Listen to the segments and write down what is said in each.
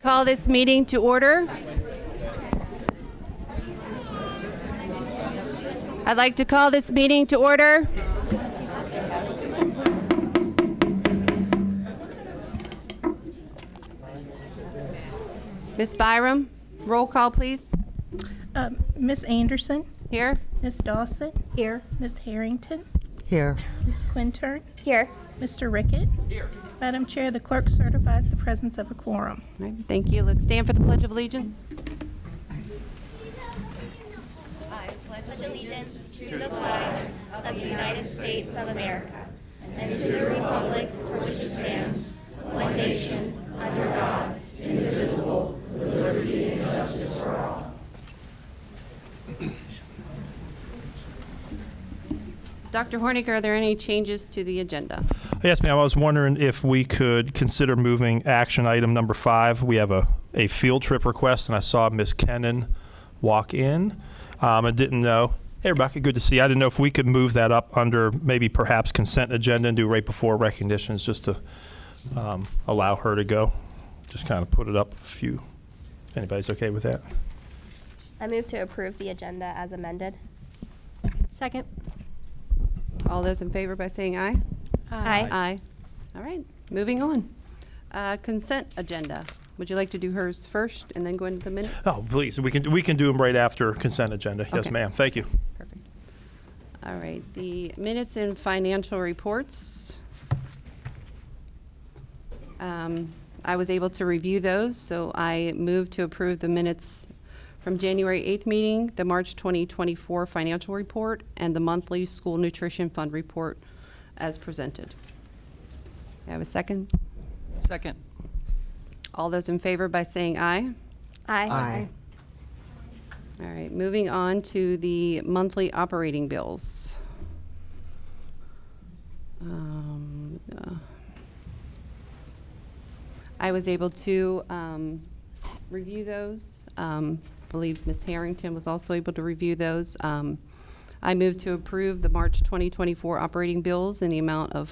Call this meeting to order. I'd like to call this meeting to order. Ms. Byram, roll call, please. Ms. Anderson, Here. Ms. Dawson, Here. Ms. Harrington, Here. Ms. Quintern, Here. Mr. Rickett. Here. Madam Chair, the clerk certifies the presence of a quorum. All right, thank you. Let's stand for the Pledge of Allegiance. I pledge allegiance to the flag of the United States of America and to the republic for which it stands, one nation, under God, indivisible, with liberty and justice for all. Dr. Hornick, are there any changes to the agenda? Yes, ma'am. I was wondering if we could consider moving action item number 5. We have a field trip request, and I saw Ms. Kennan walk in. I didn't know. Hey, Rebecca, good to see you. I didn't know if we could move that up under maybe perhaps consent agenda and do right before recognitions just to allow her to go. Just kind of put it up if anybody's okay with that. I move to approve the agenda as amended. Second. All those in favor by saying aye? Aye. Aye. All right, moving on. Consent agenda. Would you like to do hers first and then go into the minutes? Oh, please. We can do them right after consent agenda. Yes, Okay. ma'am. Thank you. Perfect. All right, the minutes and financial reports. I was able to review those, so I move to approve the minutes from January 8th meeting, the March 2024 financial report, and the monthly school nutrition fund report as presented. I have a second? Second. All those in favor by saying aye? Aye. All right, moving on to the monthly operating bills. I was able to review those. I believe Ms. Harrington was also able to review those. I move to approve the March 2024 operating bills in the amount of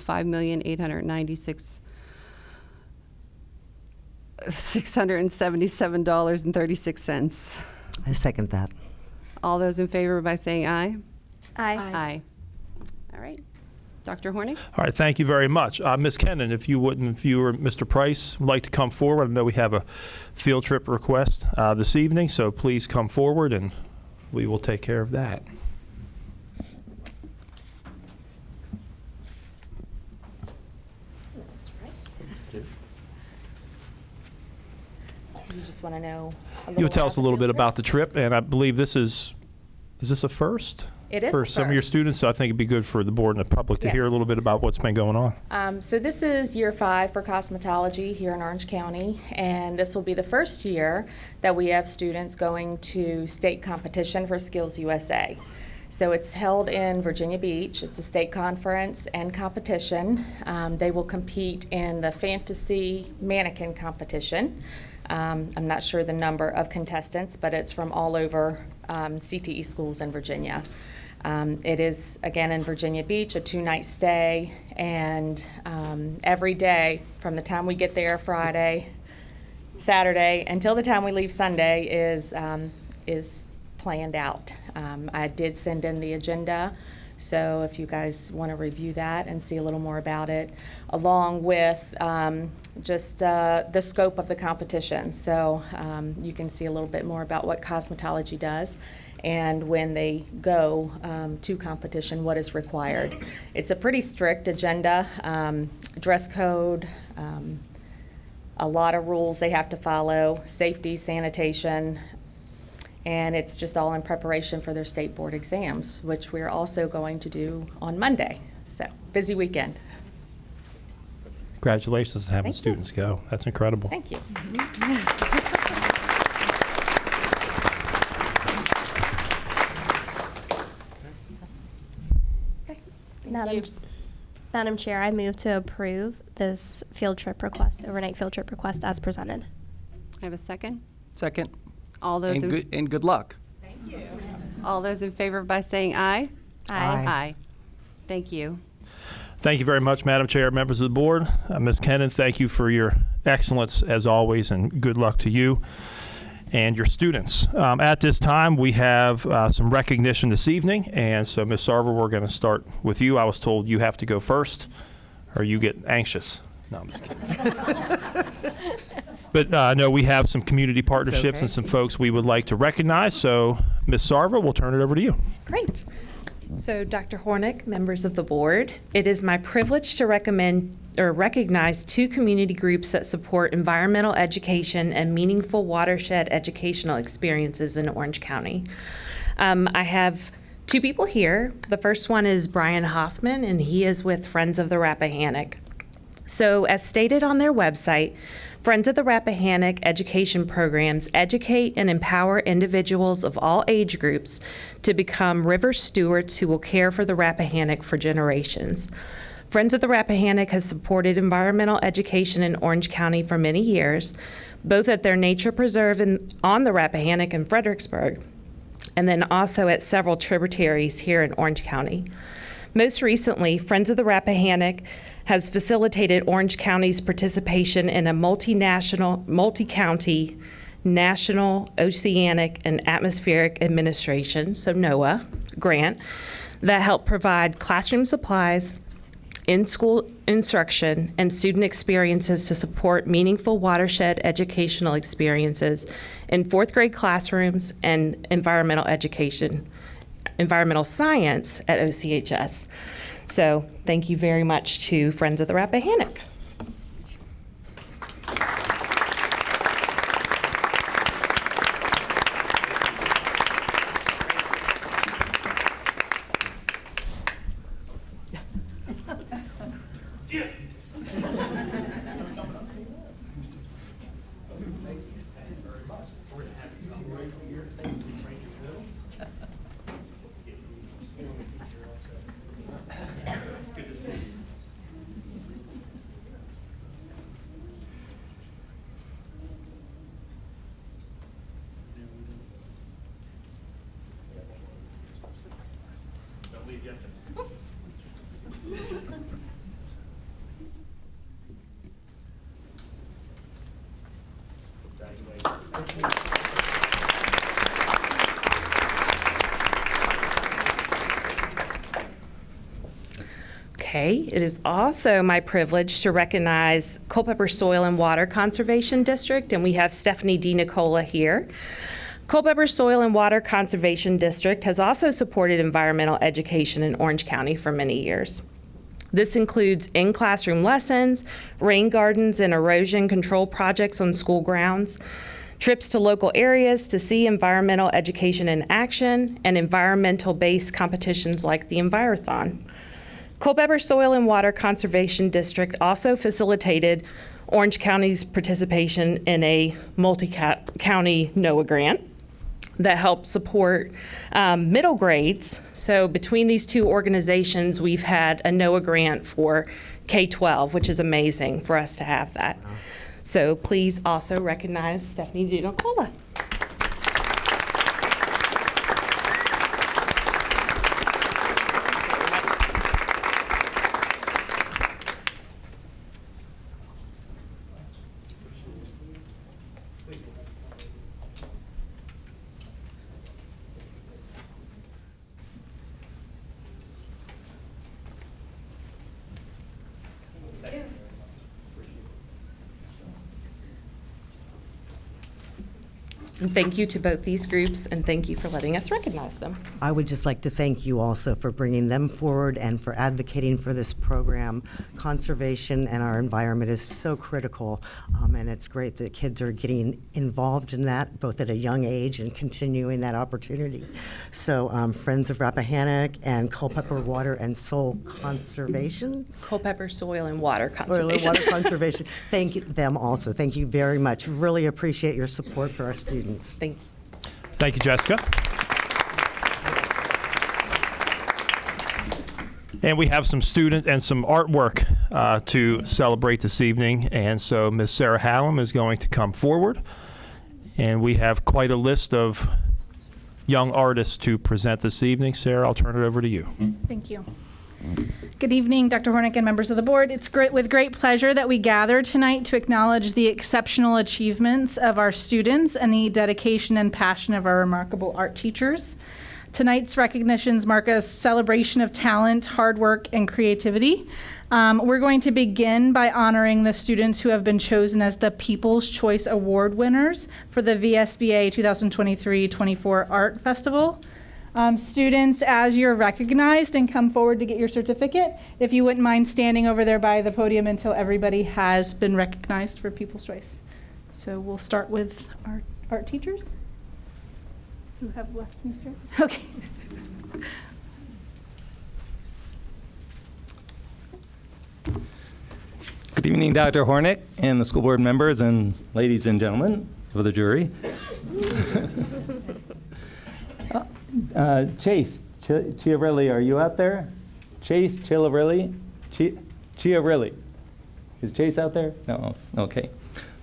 $5,896,677.36. I second that. All those in favor by saying aye? Aye. Aye. All right. Dr. Hornick? All right, thank you very much. Ms. Kennan, if you or Mr. Price would like to come forward, I know we have a field trip request this evening, so please come forward and we will take care of that. You just want to know You would tell us a little bit about the trip, and I believe is this a first? It is for a some of your first. students, so I think it'd be good for the board and the public to hear a Yes. little bit about what's been going on. So this is year 5 for cosmetology here in Orange County, and this will be the first year that we have students going to state competition for Skills USA. So it's held in Virginia Beach. It's a state conference and competition. They will compete in the fantasy mannequin competition. I'm not sure the number of contestants, but it's from all over CTE schools in Virginia. It is, again, in Virginia Beach, a 2-night stay, and every day from the time we get there Friday, Saturday, until the time we leave Sunday is planned out. I did send in the agenda, so if you guys want to review that and see a little more about it, along with just the scope of the competition. So you can see a little bit more about what cosmetology does and when they go to competition, what is required. It's a pretty strict agenda, dress code, a lot of rules they have to follow, safety, sanitation, and it's just all in preparation for their state board exams, which we're also going to do on Monday. So, busy weekend. Congratulations on having Thank you. students go. That's incredible. Thank you. Madam Chair, I move to approve this field trip request, overnight field trip request as presented. I have a second? Second. All those And good luck. all those in favor by saying aye? Aye. Aye. Thank you. Thank you very much, Madam Chair, members of the board. Ms. Kennan, thank you for your excellence as always, and good luck to you and your students. At this time, we have some recognition this evening, and so Ms. Sarver, we're going to start with you. I was told you have to go first, or you get anxious. No, I'm just kidding. But no, we have some community partnerships and some folks we would like to recognize. So, Ms. Sarver, we'll turn it over to you. Great. So, Dr. Hornick, members of the board, it is my privilege to recommend or recognize two community groups that support environmental education and meaningful watershed educational experiences in Orange County. I have two people here. The first one is Brian Hoffman, and he is with Friends of the Rappahannock. So, as stated on their website, Friends of the Rappahannock education programs educate and empower individuals of all age groups to become river stewards who will care for the Rappahannock for generations. Friends of the Rappahannock has supported environmental education in Orange County for many years, both at their nature preserve on the Rappahannock in Fredericksburg, and then also at several tributaries here in Orange County. Most recently, Friends of the Rappahannock has facilitated Orange County's participation in a multi-county, national, oceanic, and atmospheric administration, so NOAA, grant that helped provide classroom supplies, in-school instruction, and student experiences to support meaningful watershed educational experiences in fourth grade classrooms and environmental science at OCHS. So thank you very much to Friends of the Rappahannock. Okay, it is also my privilege to recognize Culpeper Soil and Water Conservation District, and we have Stephanie DiNicola here. Culpeper Soil and Water Conservation District has also supported environmental education in Orange County for many years. This includes in-classroom lessons, rain gardens, and erosion control projects on school grounds, trips to local areas to see environmental education in action, and environmental-based competitions like the Envirothon. Culpeper Soil and Water Conservation District also facilitated Orange County's participation in a multi-county NOAA grant that helped support middle grades. So between these two organizations, we've had a NOAA grant for K-12, which is amazing for us to have that. So please also recognize Stephanie DiNicola. And thank you to both these groups, and thank you for letting us recognize them. I would just like to thank you also for bringing them forward and for advocating for this program. Conservation and our environment is so critical, and it's great that kids are getting involved in that, both at a young age and continuing that opportunity. So Friends of Rappahannock and Culpeper Water and Soil Conservation. Culpeper Soil and Water Soil and Conservation. Water Conservation. Thank them also. Thank you very much. Really appreciate your support for our students. Thank you. Thank you, Jessica. And we have some students and some artwork to celebrate this evening. And so Ms. Sarah Hallam is going to come forward. And we have quite a list of young artists to present this evening. Sarah, I'll turn it over to you. Thank you. Good evening, Dr. Hornick and members of the board. It's with great pleasure that we gather tonight to acknowledge the exceptional achievements of our students and the dedication and passion of our remarkable art teachers. Tonight's recognitions mark a celebration of talent, hard work, and creativity. We're going to begin by honoring the students who have been chosen as the People's Choice Award winners for the VSBA 2023-24 Art Festival. Students, as you're recognized and come forward to get your certificate, if you wouldn't mind standing over there by the podium until everybody has been recognized for People's Choice. So we'll start with our art teachers who have left Mr. Okay. Good evening, Dr. Hornick and the school board members and ladies and gentlemen of the jury. Chase Chiarilli, are you out there? Chase Chiarilli? Chiarilli. Is Chase out there? No. Okay.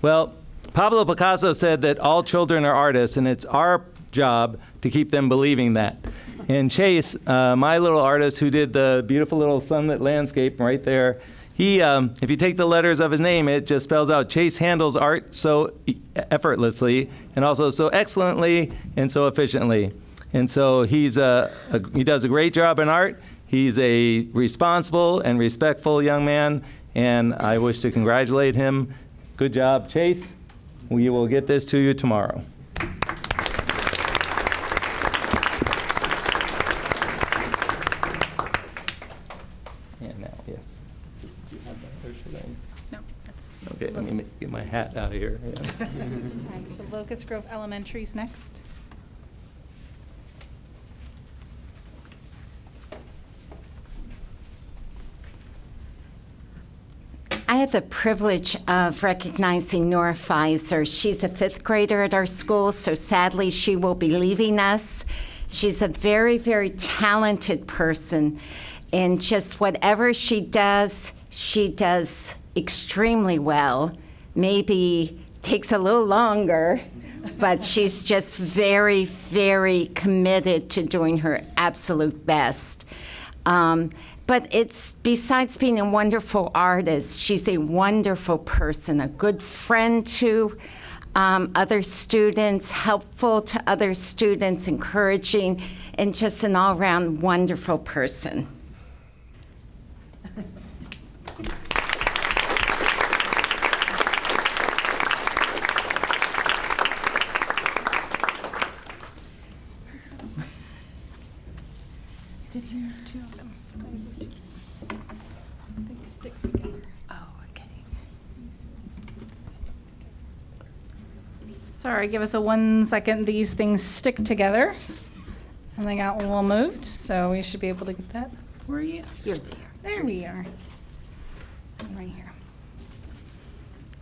Well, Pablo Picasso said that all children are artists, and it's our job to keep them believing that. And Chase, my little artist who did the beautiful little sunlit landscape right there, he, if you take the letters of his name, it just spells out Chase handles art so effortlessly and also so excellently and so efficiently. And so he does a great job in art. He's a responsible and respectful young man, and I wish to congratulate him. Good job, Chase. We will get this to you tomorrow. And now, yes. Do you have that, or should I? No, that's Okay, let me get my hat out of here. Yeah. All right, so Locust Grove Elementary's next. I had the privilege of recognizing Nora Pfizer. She's a 5th grader at our school, so sadly she will be leaving us. She's a very, very talented person, and just whatever she does extremely well. Maybe takes a little longer, but she's just very, very committed to doing her absolute best. But it's, besides being a wonderful artist, she's a wonderful person, a good friend to other students, helpful to other students, encouraging, and just an all-around wonderful person. Sorry, give us a 1 second. These things stick together. And they got a little moved, so we should be able to get that for you. You're there. There we are. This one right here.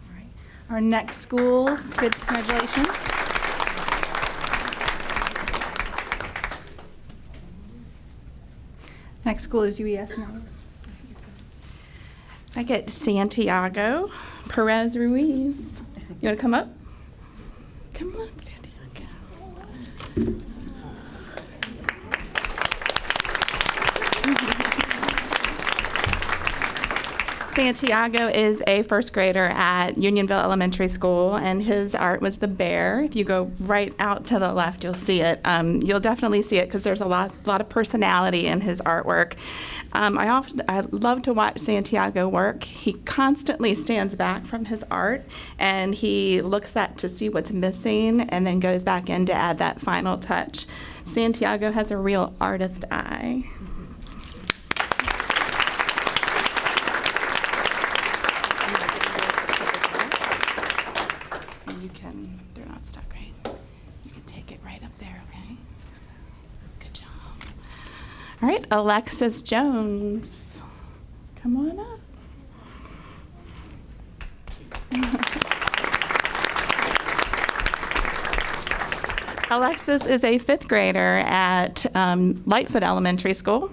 All right. Our next schools, good, congratulations. Next school is UES now. I get Santiago Perez Ruiz. You want to come up? Come on, Santiago. Santiago is a 1st grader at Unionville Elementary School, and his art was the bear. If you go right out to the left, you'll see it. You'll definitely see it because there's a lot of personality in his artwork. I love to watch Santiago work. He constantly stands back from his art, and he looks to see what's missing and then goes back in to add that final touch. Santiago has a real artist eye. They're not stuck, right? You can take it right up there, okay? Good job. All right, Alexis Jones. Come on up. Alexis is a 5th grader at Lightfoot Elementary School.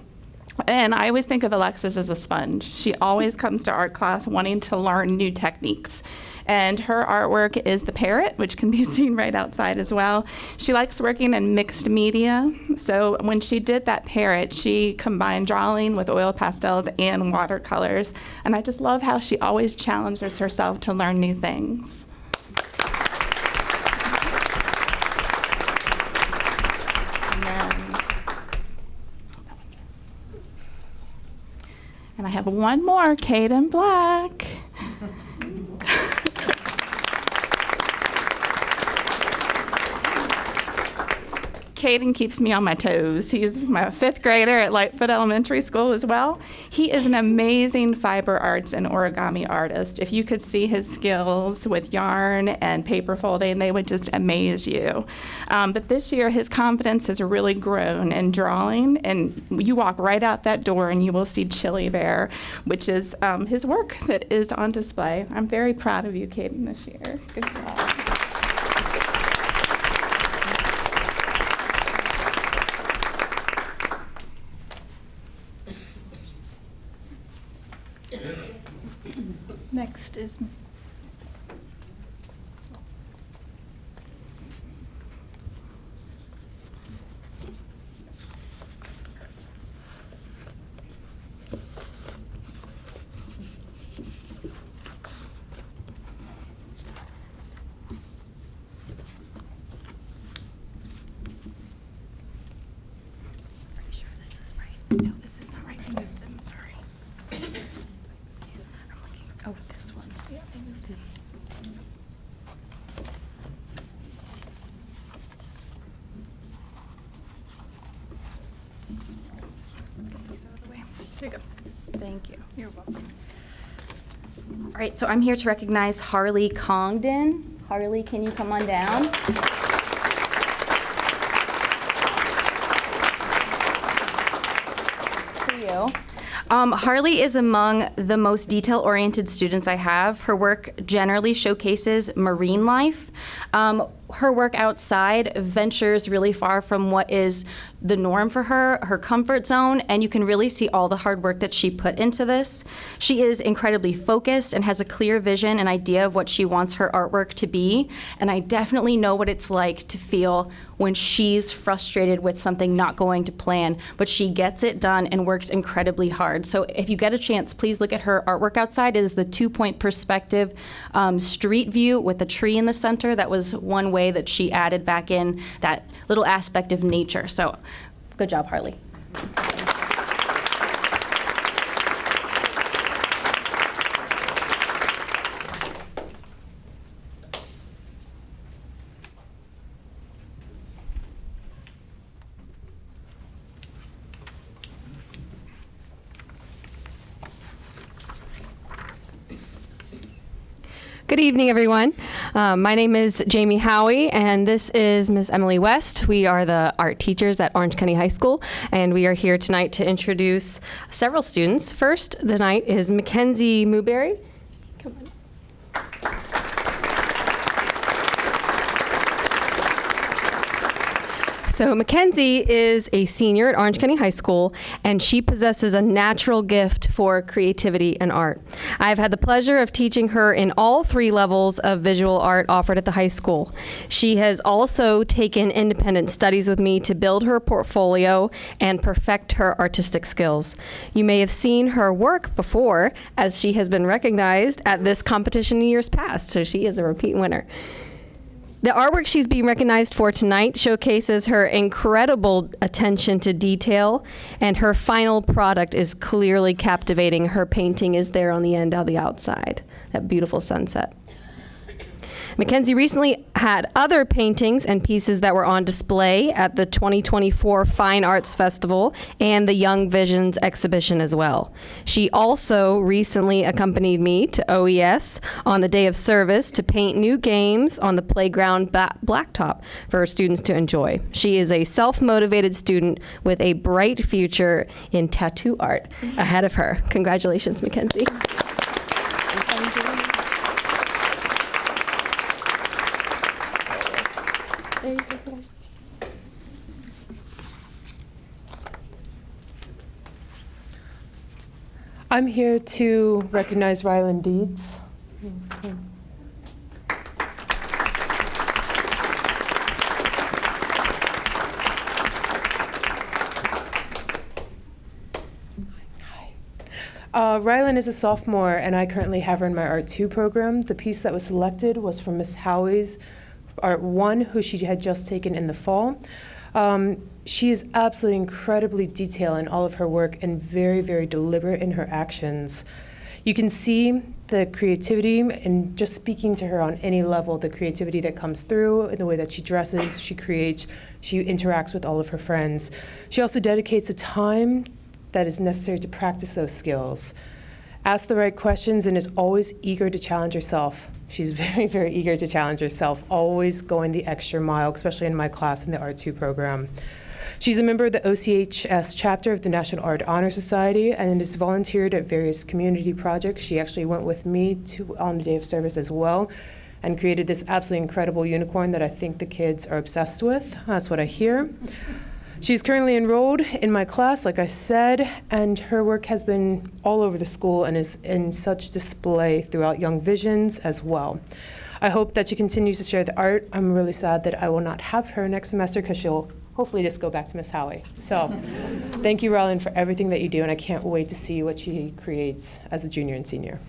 And I always think of Alexis as a sponge. She always comes to art class wanting to learn new techniques. And her artwork is the parrot, which can be seen right outside as well. She likes working in mixed media. So when she did that parrot, she combined drawing with oil pastels and watercolors. And I just love how she always challenges herself to learn new things. And I have one more, Caden Black. Caden keeps me on my toes. He's my 5th grader at Lightfoot Elementary School as well. He is an amazing fiber arts and origami artist. If you could see his skills with yarn and paper folding, they would just amaze you. But this year, his confidence has really grown in drawing, and you walk right out that door and you will see Chili Bear, which is his work that is on display. I'm very proud of you, Caden, this year. Good job. Next is pretty sure this is right. No, this is not right. They moved them. Sorry. I'm looking. Oh, this one. Yeah, they moved it. Let's get these out of the way. There you go. Thank you. You're welcome. All right, so I'm here to recognize Harley Congdon. Harley, can you come on down? For you. Harley is among the most detail-oriented students I have. Her work generally showcases marine life. Her work outside ventures really far from what is the norm for her comfort zone, and you can really see all the hard work that she put into this. She is incredibly focused and has a clear vision and idea of what she wants her artwork to be, and I definitely know what it's like to feel when she's frustrated with something not going to plan, but she gets it done and works incredibly hard. So if you get a chance, please look at her artwork outside. It is the 2-point perspective street view with a tree in the center. That was one way that she added back in that little aspect of nature. So good job, Harley. Good evening, everyone. My name is Jamie Howie, and this is Ms. Emily West. We are the art teachers at Orange County High School, and we are here tonight to introduce several students. First tonight is Mackenzie Mewberry. Come on. So Mackenzie is a senior at Orange County High School, and she possesses a natural gift for creativity and art. I've had the pleasure of teaching her in all 3 levels of visual art offered at the high school. She has also taken independent studies with me to build her portfolio and perfect her artistic skills. You may have seen her work before, as she has been recognized at this competition in years past, so she is a repeat winner. The artwork she's being recognized for tonight showcases her incredible attention to detail, and her final product is clearly captivating. Her painting is there on the end on the outside, that beautiful sunset. Mackenzie recently had other paintings and pieces that were on display at the 2024 Fine Arts Festival and the Young Visions exhibition as well. She also recently accompanied me to OES on the day of service to paint new games on the playground blacktop for her students to enjoy. She is a self-motivated student with a bright future in tattoo art ahead of her. Congratulations, Mackenzie. There you go. I'm here to recognize Rylan Deeds. Rylan is a sophomore, and I currently have her in my Art 2 program. The piece that was selected was from Miss Howie's Art 1, who she had just taken in the fall. She is absolutely incredibly detailed in all of her work and very, very deliberate in her actions. You can see the creativity, and just speaking to her on any level, the creativity that comes through in the way that she dresses, she creates, she interacts with all of her friends. She also dedicates the time that is necessary to practice those skills. Asks the right questions and is always eager to challenge herself. She's very, very eager to challenge herself, always going the extra mile, especially in my class in the Art 2 program. She's a member of the OCPS chapter of the National Art Honor Society and has volunteered at various community projects. She actually went with me on the day of service as well and created this absolutely incredible unicorn that I think the kids are obsessed with. That's what I hear. She's currently enrolled in my class, like I said, and her work has been all over the school and is in such display throughout Young Visions as well. I hope that she continues to share the art. I'm really sad that I will not have her next semester because she'll hopefully just go back to Miss Howie. So thank you, Rylan, for everything that you do, and I can't wait to see what she creates as a junior and senior.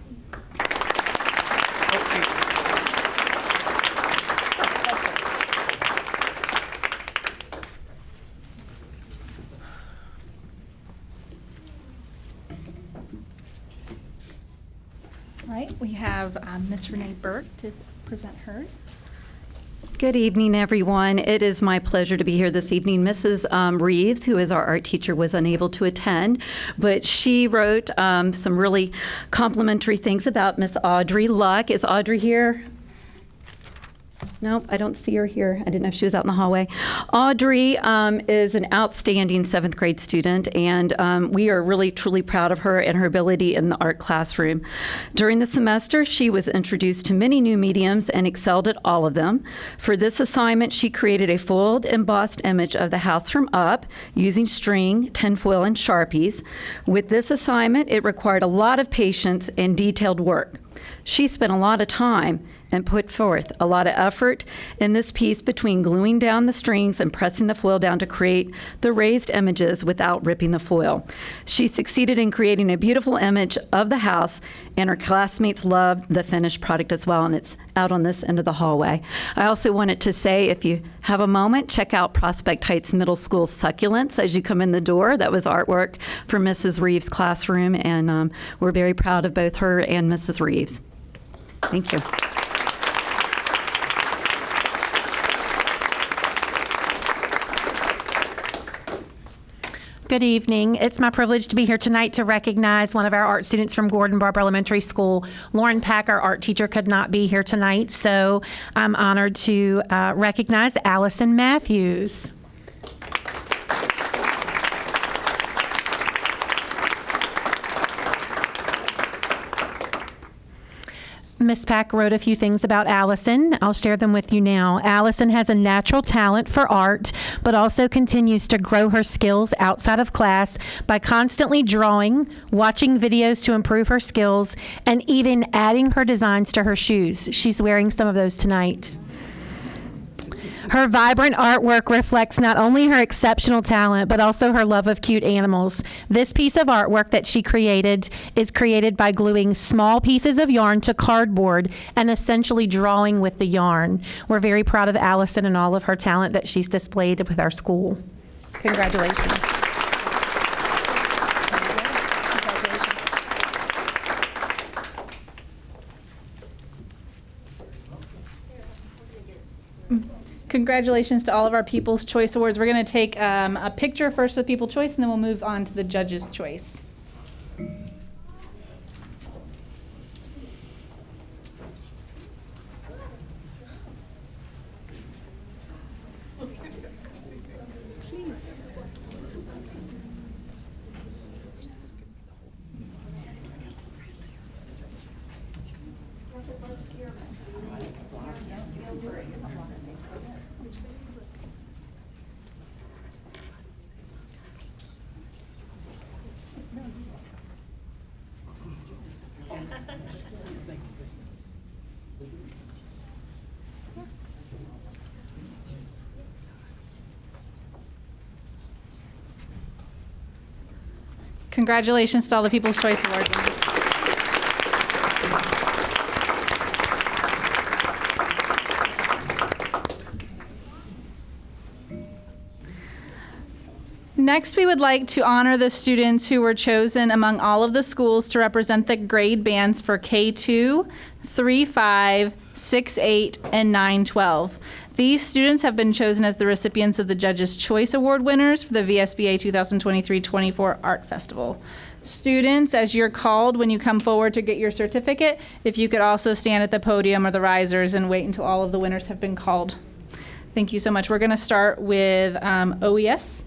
All right, we have Miss Renee Burke to present hers. Good evening, everyone. It is my pleasure to be here this evening. Mrs. Reeves, who is our art teacher, was unable to attend, but she wrote some really complimentary things about Miss Audrey Luck. Is Audrey here? Nope, I don't see her here. I didn't know if she was out in the hallway. Audrey is an outstanding 7th grade student, and we are really, truly proud of her and her ability in the art classroom. During the semester, she was introduced to many new mediums and excelled at all of them. For this assignment, she created a foiled embossed image of the house from up using string, tinfoil, and Sharpies. With this assignment, it required a lot of patience and detailed work. She spent a lot of time and put forth a lot of effort in this piece between gluing down the strings and pressing the foil down to create the raised images without ripping the foil. She succeeded in creating a beautiful image of the house, and her classmates loved the finished product as well, and it's out on this end of the hallway. I also wanted to say, if you have a moment, check out Prospect Heights Middle School Succulents as you come in the door. That was artwork for Mrs. Reeves' classroom, and we're very proud of both her and Mrs. Reeves. Thank you. Good evening. It's my privilege to be here tonight to recognize one of our art students from Gordon Barber Elementary School. Lauren Pack, our art teacher, could not be here tonight, so I'm honored to recognize Allison Matthews. Miss Pack wrote a few things about Allison. I'll share them with you now. Allison has a natural talent for art, but also continues to grow her skills outside of class by constantly drawing, watching videos to improve her skills, and even adding her designs to her shoes. She's wearing some of those tonight. Her vibrant artwork reflects not only her exceptional talent, but also her love of cute animals. This piece of artwork that she created is created by gluing small pieces of yarn to cardboard and essentially drawing with the yarn. We're very proud of Allison and all of her talent that she's displayed with our school. Congratulations. Congratulations to all of our People's Choice Awards. We're going to take a picture first of People's Choice, and then we'll move on to the Judge's Choice. Congratulations to all the People's Choice Award winners. Next, we would like to honor the students who were chosen among all of the schools to represent the grade bands for K2, 3-5, 6-8, and 9-12. These students have been chosen as the recipients of the Judges' Choice Award winners for the VSBA 2023-24 Art Festival. Students, as you're called when you come forward to get your certificate, if you could also stand at the podium or the risers and wait until all of the winners have been called. Thank you so much. We're going to start with OES.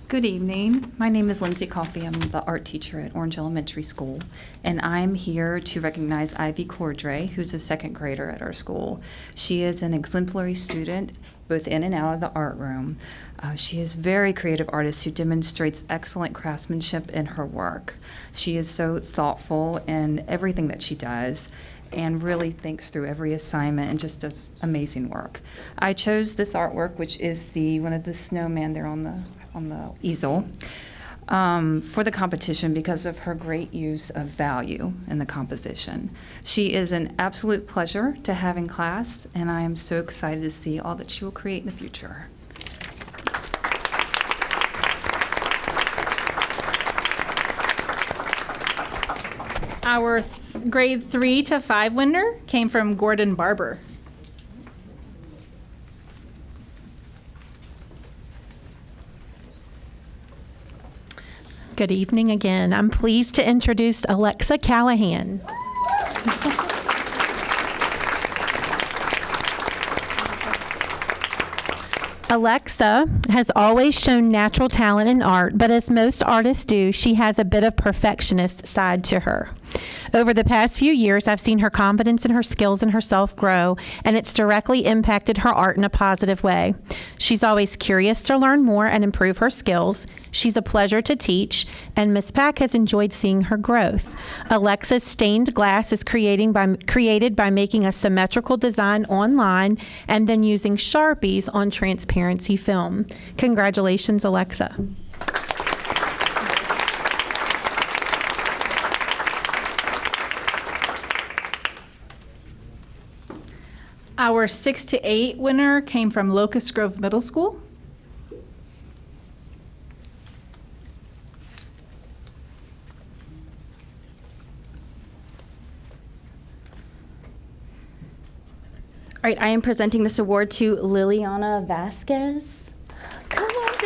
Good evening. My name is Lindsay Coffey. I'm the art teacher at Orange Elementary School, and I'm here to recognize Ivy Cordray, who's a second grader at our school. She is an exemplary student, both in and out of the art room. She is a very creative artist who demonstrates excellent craftsmanship in her work. She is so thoughtful in everything that she does, and really thinks through every assignment and just does amazing work. I chose this artwork, which is one of the snowman there on the easel, for the competition because of her great use of value in the composition. She is an absolute pleasure to have in class, and I am so excited to see all that she will create in the future. Our grade 3 to 5 winner came from Gordon Barber. Good evening again. I'm pleased to introduce Alexa Callahan. Alexa has always shown natural talent in art, but as most artists do, she has a bit of perfectionist side to her. Over the past few years, I've seen her confidence in her skills and herself grow, and it's directly impacted her art in a positive way. She's always curious to learn more and improve her skills. She's a pleasure to teach, and Ms. Pack has enjoyed seeing her growth. Alexa's stained glass is created by making a symmetrical design online and then using Sharpies on transparency film. Congratulations, Alexa. Our 6 to 8 winner came from Locust Grove Middle School. All right, I am presenting this award to Liliana Vasquez. Come on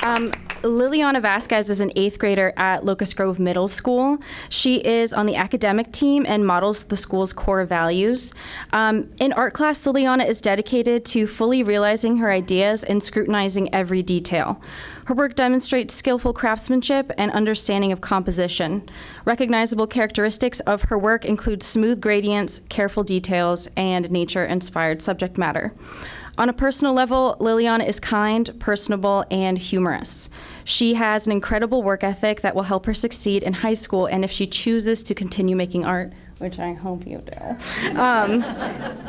down. Liliana Vasquez is an 8th grader at Locust Grove Middle School. She is on the academic team and models the school's core values. In art class, Liliana is dedicated to fully realizing her ideas and scrutinizing every detail. Her work demonstrates skillful craftsmanship and understanding of composition. Recognizable characteristics of her work include smooth gradients, careful details, and nature-inspired subject matter. On a personal level, Liliana is kind, personable, and humorous. She has an incredible work ethic that will help her succeed in high school, and if she chooses to continue making art, which I hope you do,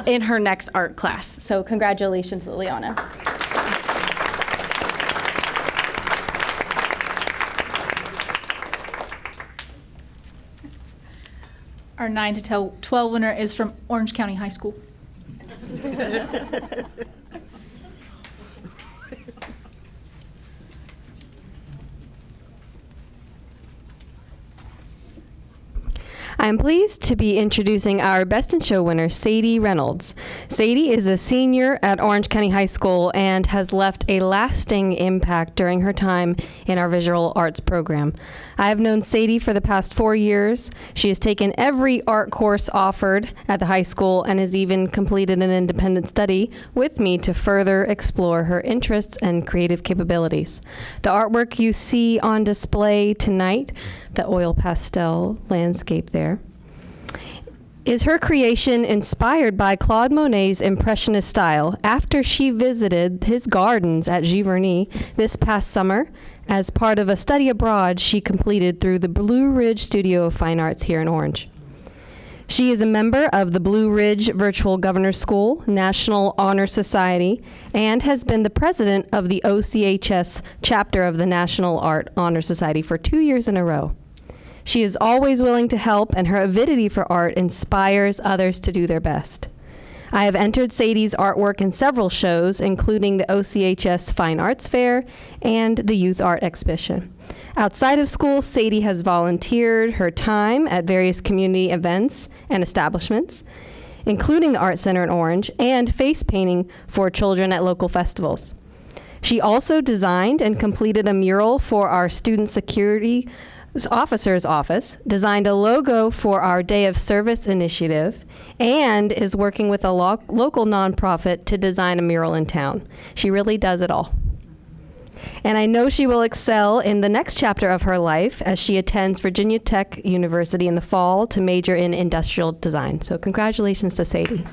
in her next art class. So congratulations, Liliana. Our 9 to 12 winner is from Orange County High School. I am pleased to be introducing our Best in Show winner, Sadie Reynolds. Sadie is a senior at Orange County High School and has left a lasting impact during her time in our visual arts program. I have known Sadie for the past 4 years. She has taken every art course offered at the high school and has even completed an independent study with me to further explore her interests and creative capabilities. The artwork you see on display tonight, the oil pastel landscape there, Is her creation inspired by Claude Monet's Impressionist style after she visited his gardens at Giverny this past summer as part of a study abroad she completed through the Blue Ridge Studio of Fine Arts here in Orange? She is a member of the Blue Ridge Virtual Governor's School National Honor Society and has been the president of the OCHS chapter of the National Art Honor Society for 2 years in a row. She is always willing to help, and her avidity for art inspires others to do their best. I have entered Sadie's artwork in several shows, including the OCHS Fine Arts Fair and the Youth Art Exhibition. Outside of school, Sadie has volunteered her time at various community events and establishments, including the Art Center in Orange, and face painting for children at local festivals. She also designed and completed a mural for our Student Security Officer's Office, designed a logo for our Day of Service initiative, and is working with a local nonprofit to design a mural in town. She really does it all. And I know she will excel in the next chapter of her life as she attends Virginia Tech University in the fall to major in industrial design. So congratulations to Sadie.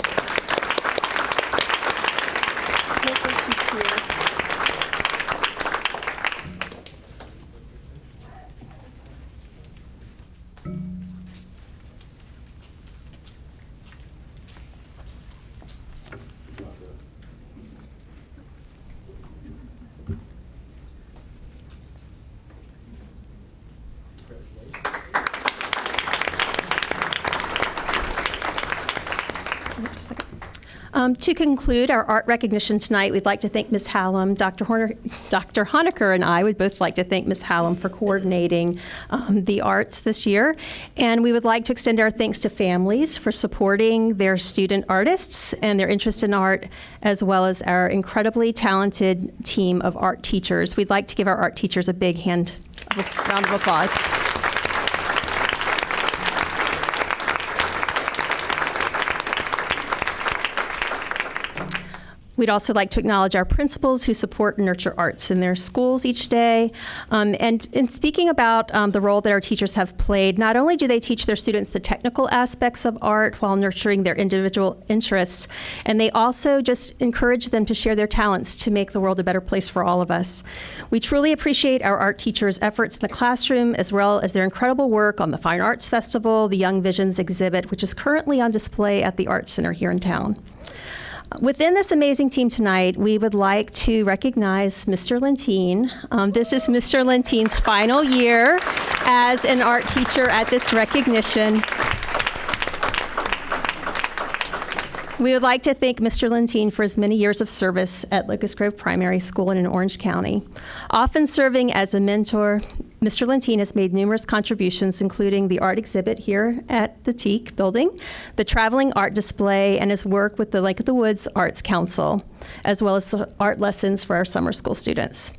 To conclude our art recognition tonight, we'd like to thank Ms. Hallam. Dr. Honecker and I would both like to thank Ms. Hallam for coordinating the arts this year. And we would like to extend our thanks to families for supporting their student artists and their interest in art, as well as our incredibly talented team of art teachers. We'd like to give our art teachers a big round of applause. We'd also like to acknowledge our principals who support and nurture arts in their schools each day. And in speaking about the role that our teachers have played, not only do they teach their students the technical aspects of art while nurturing their individual interests, and they also just encourage them to share their talents to make the world a better place for all of us. We truly appreciate our art teachers' efforts in the classroom, as well as their incredible work on the Fine Arts Festival, the Young Visions exhibit, which is currently on display at the Art Center here in town. Within this amazing team tonight, we would like to recognize Mr. Lentine. This is Mr. Lentine's final year as an art teacher at this recognition. We would like to thank Mr. Lentine for his many years of service at Locust Grove Primary School and in Orange County. Often serving as a mentor, Mr. Lentine has made numerous contributions, including the art exhibit here at the Teak building, the traveling art display, and his work with the Lake of the Woods Arts Council, as well as the art lessons for our summer school students.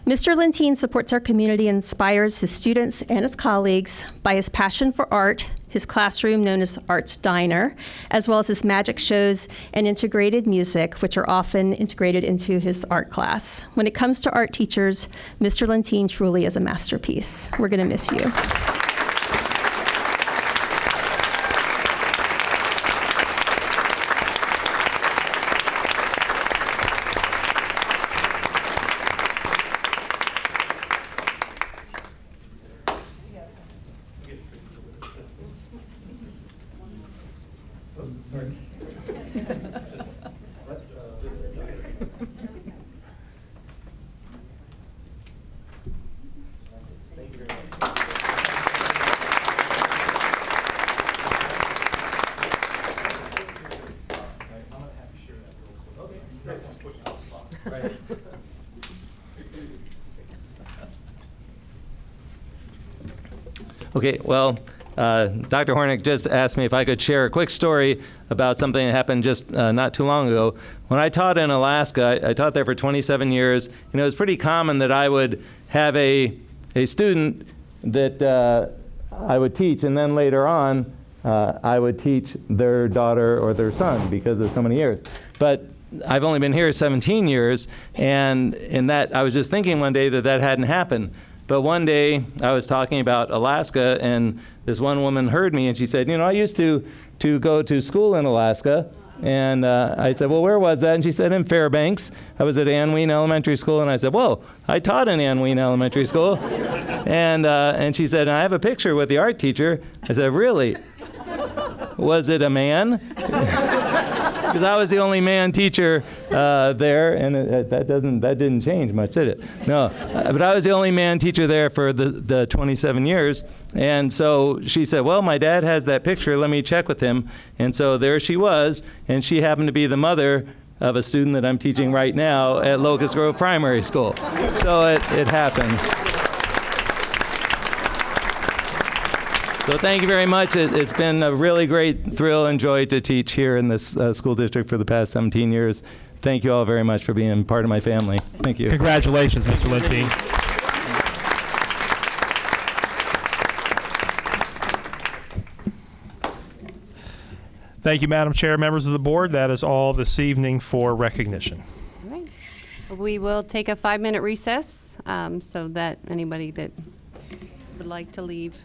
Mr. Lentine supports our community and inspires his students and his colleagues by his passion for art, his classroom known as Arts Diner, as well as his magic shows and integrated music, which are often integrated into his art class. When it comes to art teachers, Mr. Lentine truly is a masterpiece. We're going to miss you. Okay, well, Dr. Hornick just asked me if I could share a quick story about something that happened just not too long ago. When I taught in Alaska, I taught there for 27 years, and it was pretty common that I would have a student that I would teach, and then later on, I would teach their daughter or their son because of so many years. But I've only been here 17 years, and in that, I was just thinking one day that hadn't happened. But one day, I was talking about Alaska, and this one woman heard me, and she said, you know, I used to to go to school in Alaska. And I said, well, where was that? And she said, in Fairbanks. I was at Ann Wien Elementary School. And I said, whoa, I taught in Ann Wien Elementary School. And she said, I have a picture with the art teacher. I said, really? Was it a man? Because I was the only man teacher there, and that didn't change much, did it? No, but I was the only man teacher there for the 27 years, and so she said, well, my dad has that picture, let me check with him, and so there she was, and she happened to be the mother of a student that I'm teaching right now at Locust Grove Primary School. So it happened. So thank you very much. It's been a really great thrill and joy to teach here in this school district for the past 17 years. Thank you all very much for being part of my family. Thank you. Congratulations, Mr. Lentine. Thank you, Madam Chair, members of the board. That is all this evening for recognition. All right. We will take a 5-minute recess so that anybody that would like to leave.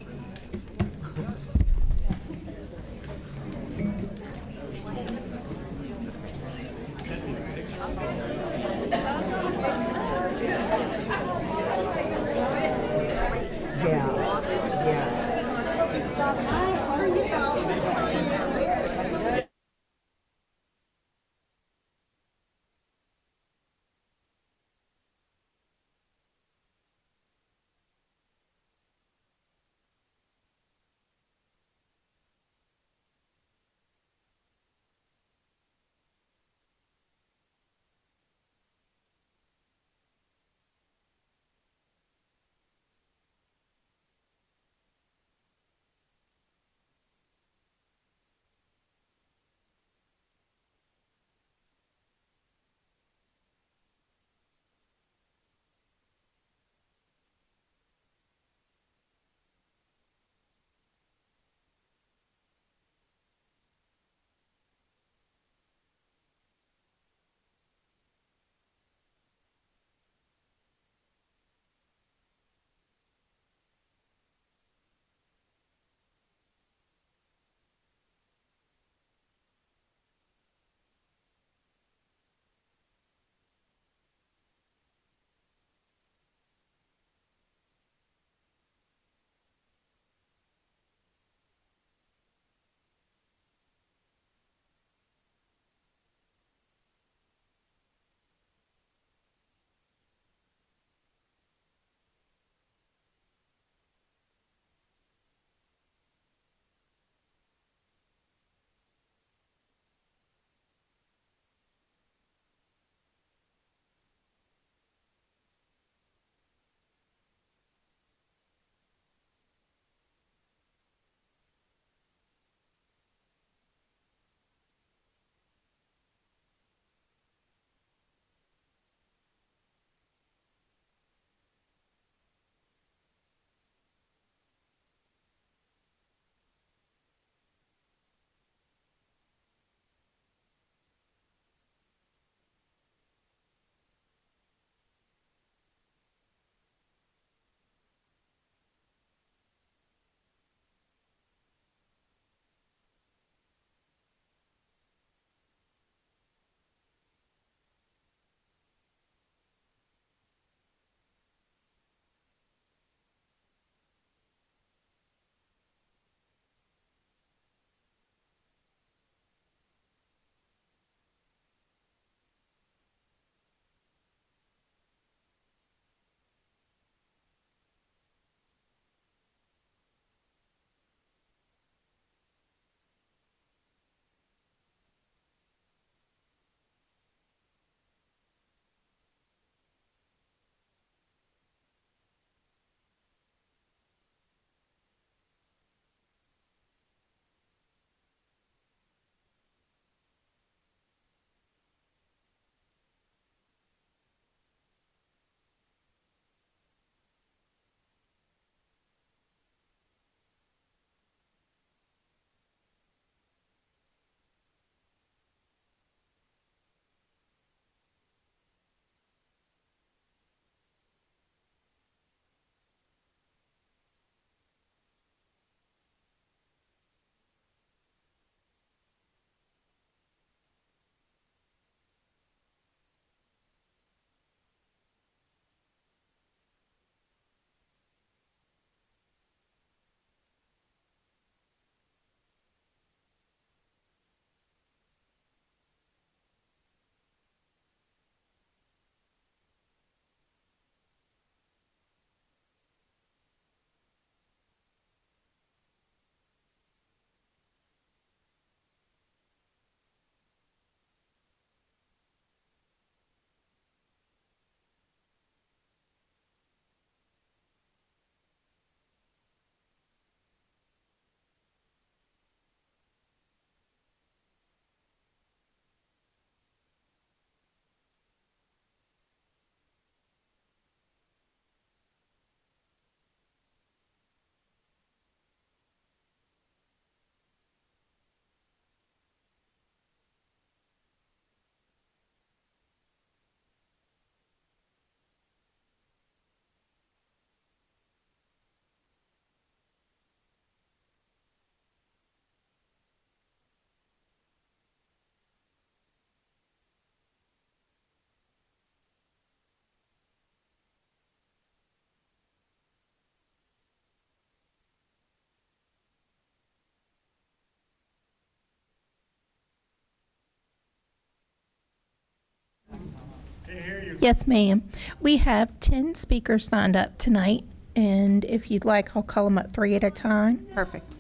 Yes, ma'am. We have 10 speakers signed up tonight, and if you'd like, I'll call them up 3 at a time. Perfect.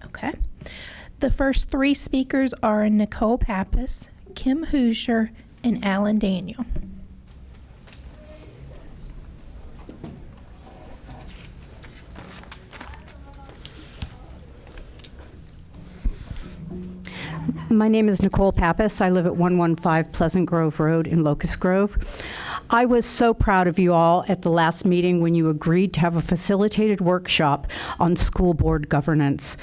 Okay. The first 3 speakers are Nicole Pappas, Kim Hoosier, and Alan Daniel. My name is Nicole Pappas. I live at 115 Pleasant Grove Road in Locust Grove. I was so proud of you all at the last meeting when you agreed to have a facilitated workshop on school board governance.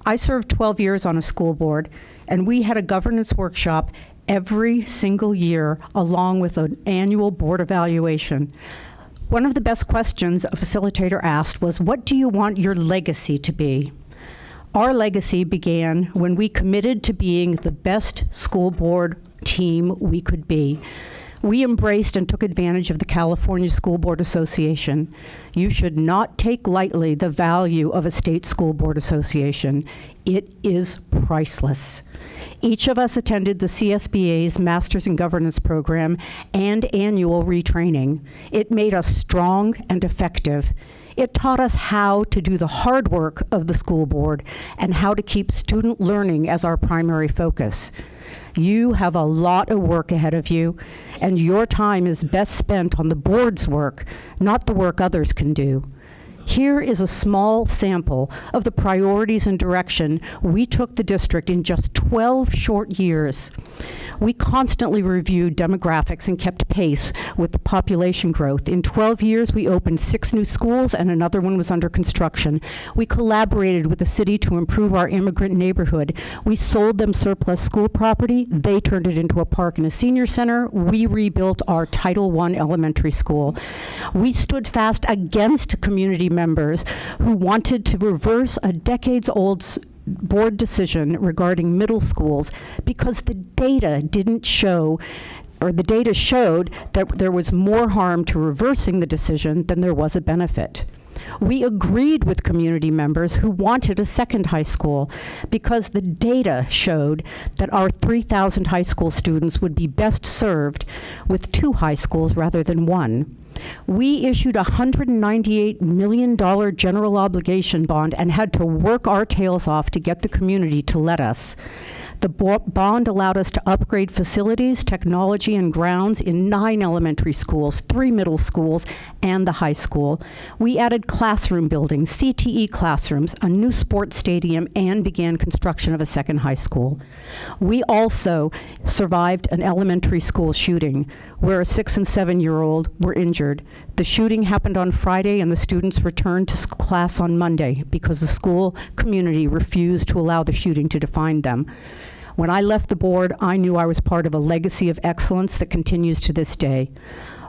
I served 12 years on a school board, and we had a governance workshop every single year along with an annual board evaluation. One of the best questions a facilitator asked was, what do you want your legacy to be? Our legacy began when we committed to being the best school board team we could be. We embraced and took advantage of the California School Board Association. You should not take lightly the value of a state school board association. It is priceless. Each of us attended the CSBA's Masters in Governance program and annual retraining. It made us strong and effective. It taught us how to do the hard work of the school board and how to keep student learning as our primary focus. You have a lot of work ahead of you, and your time is best spent on the board's work, not the work others can do. Here is a small sample of the priorities and direction we took the district in just 12 short years. We constantly reviewed demographics and kept pace with the population growth. In 12 years, we opened 6 new schools and another one was under construction. We collaborated with the city to improve our immigrant neighborhood. We sold them surplus school property. They turned it into a park and a senior center. We rebuilt our Title I elementary school. We stood fast against community members who wanted to reverse a decades-old board decision regarding middle schools because the data didn't show, or the data showed that there was more harm to reversing the decision than there was a benefit. We agreed with community members who wanted a second high school because the data showed that our 3,000 high school students would be best served with 2 high schools rather than 1. We issued a $198 million general obligation bond and had to work our tails off to get the community to let us. The bond allowed us to upgrade facilities, technology, and grounds in 9 elementary schools, 3 middle schools, and the high school. We added classroom buildings, CTE classrooms, a new sports stadium, and began construction of a second high school. We also survived an elementary school shooting where a 6- and 7-year-old were injured. The shooting happened on Friday, and the students returned to class on Monday because the school community refused to allow the shooting to define them. When I left the board, I knew I was part of a legacy of excellence that continues to this day.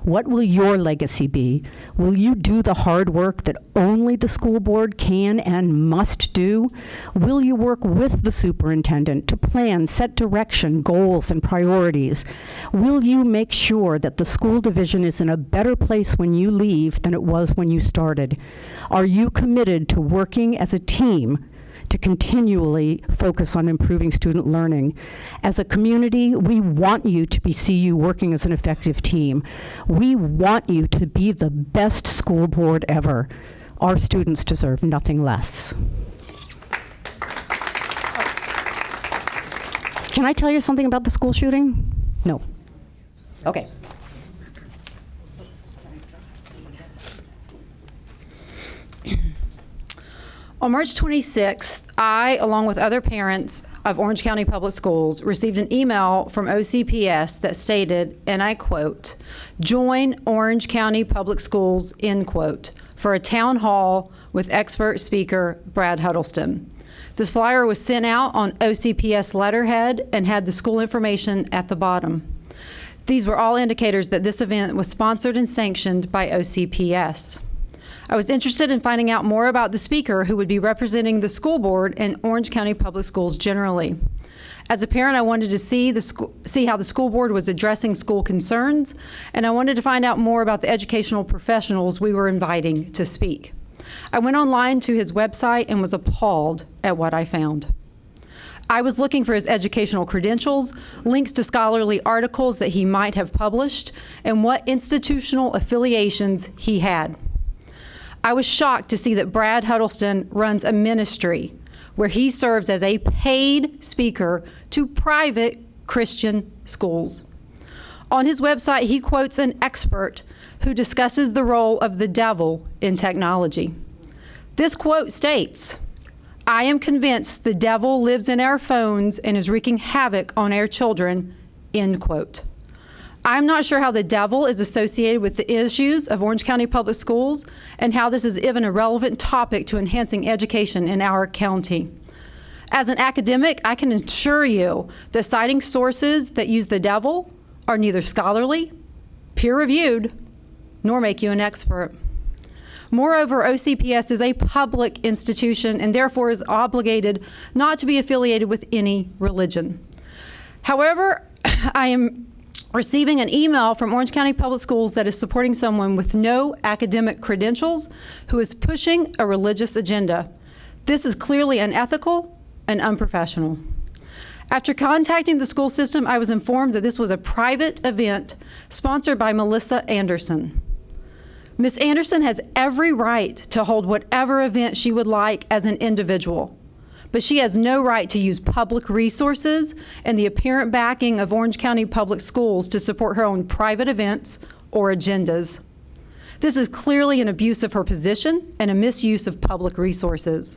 What will your legacy be? Will you do the hard work that only the school board can and must do? Will you work with the superintendent to plan, set direction, goals, and priorities? Will you make sure that the school division is in a better place when you leave than it was when you started? Are you committed to working as a team to continually focus on improving student learning? As a community, we want you to see you working as an effective team. We want you to be the best school board ever. Our students deserve nothing less. Can I tell you something about the school shooting? No. Okay. On March 26th, I, along with other parents of Orange County Public Schools, received an email from OCPS that stated, and I quote, "Join Orange County Public Schools," end quote, for a town hall with expert speaker Brad Huddleston. This flyer was sent out on OCPS letterhead and had the school information at the bottom. These were all indicators that this event was sponsored and sanctioned by OCPS. I was interested in finding out more about the speaker who would be representing the school board and Orange County Public Schools generally. As a parent, I wanted to see how the school board was addressing school concerns, and I wanted to find out more about the educational professionals we were inviting to speak. I went online to his website and was appalled at what I found. I was looking for his educational credentials, links to scholarly articles that he might have published, and what institutional affiliations he had. I was shocked to see that Brad Huddleston runs a ministry where he serves as a paid speaker to private Christian schools. On his website, he quotes an expert who discusses the role of the devil in technology. This quote states, "I am convinced the devil lives in our phones and is wreaking havoc on our children," end quote. I'm not sure how the devil is associated with the issues of Orange County Public Schools and how this is even a relevant topic to enhancing education in our county. As an academic, I can assure you that citing sources that use the devil are neither scholarly, peer-reviewed, nor make you an expert. Moreover, OCPS is a public institution and therefore is obligated not to be affiliated with any religion. However, I am receiving an email from Orange County Public Schools that is supporting someone with no academic credentials who is pushing a religious agenda. This is clearly unethical and unprofessional. After contacting the school system, I was informed that this was a private event sponsored by Melissa Anderson. Ms. Anderson has every right to hold whatever event she would like as an individual, but she has no right to use public resources and the apparent backing of Orange County Public Schools to support her own private events or agendas. This is clearly an abuse of her position and a misuse of public resources.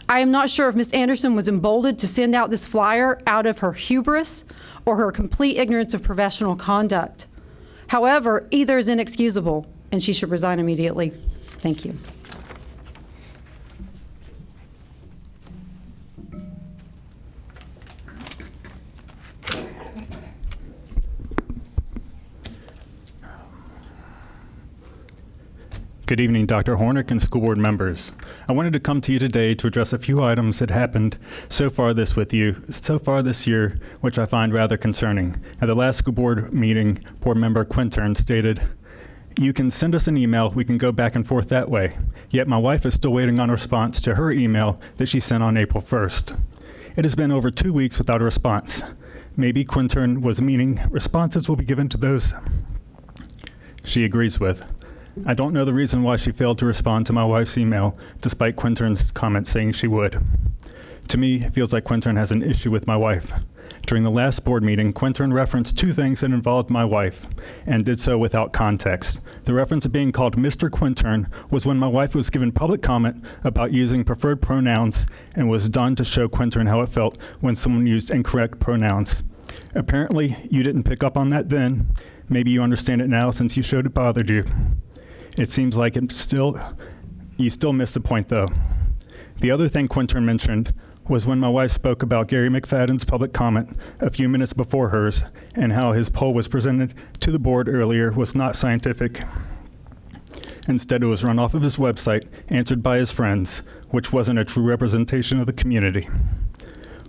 I am not sure if Ms. Anderson was emboldened to send out this flyer out of her hubris or her complete ignorance of professional conduct. However, either is inexcusable, and she should resign immediately. Thank you. Good evening, Dr. Hornick and school board members. I wanted to come to you today to address a few items that happened so far this year, which I find rather concerning. At the last school board meeting, board member Quintern stated, "You can send us an email, we can go back and forth that way." Yet my wife is still waiting on a response to her email that she sent on April 1st. It has been over 2 weeks without a response. Maybe Quintern was meaning responses will be given to those she agrees with. I don't know the reason why she failed to respond to my wife's email, despite Quintern's comment saying she would. To me, it feels like Quintern has an issue with my wife. During the last board meeting, Quintern referenced 2 things that involved my wife, and did so without context. The reference of being called Mr. Quintern was when my wife was given public comment about using preferred pronouns and was done to show Quintern how it felt when someone used incorrect pronouns. Apparently, you didn't pick up on that then. Maybe you understand it now since you showed it bothered you. It seems like you still missed the point, though. The other thing Quintern mentioned was when my wife spoke about Gary McFadden's public comment a few minutes before hers, and how his poll was presented to the board earlier was not scientific. Instead, it was run off of his website, answered by his friends, which wasn't a true representation of the community.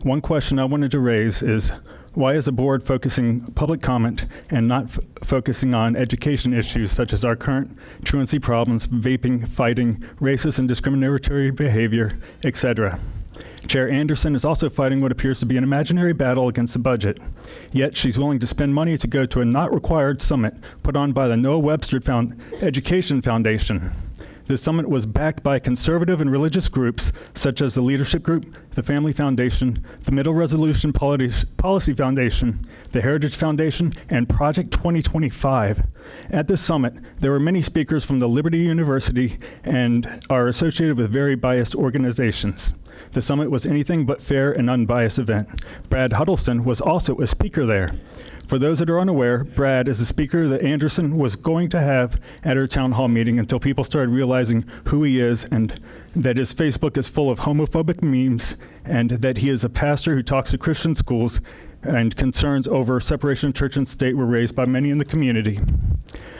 One question I wanted to raise is, why is the board focusing public comment and not focusing on education issues such as our current truancy problems, vaping, fighting, racist and discriminatory behavior, etc.? Chair Anderson is also fighting what appears to be an imaginary battle against the budget. Yet she's willing to spend money to go to a not required summit put on by the Noah Webster Education Foundation. The summit was backed by conservative and religious groups such as the Leadership Group, the Family Foundation, the Middle Resolution Policy Foundation, the Heritage Foundation, and Project 2025. At this summit, there were many speakers from the Liberty University and are associated with very biased organizations. The summit was anything but fair and unbiased event. Brad Huddleston was also a speaker there. For those that are unaware, Brad is the speaker that Anderson was going to have at her town hall meeting until people started realizing who he is and that his Facebook is full of homophobic memes and that he is a pastor who talks to Christian schools, and concerns over separation of church and state were raised by many in the community.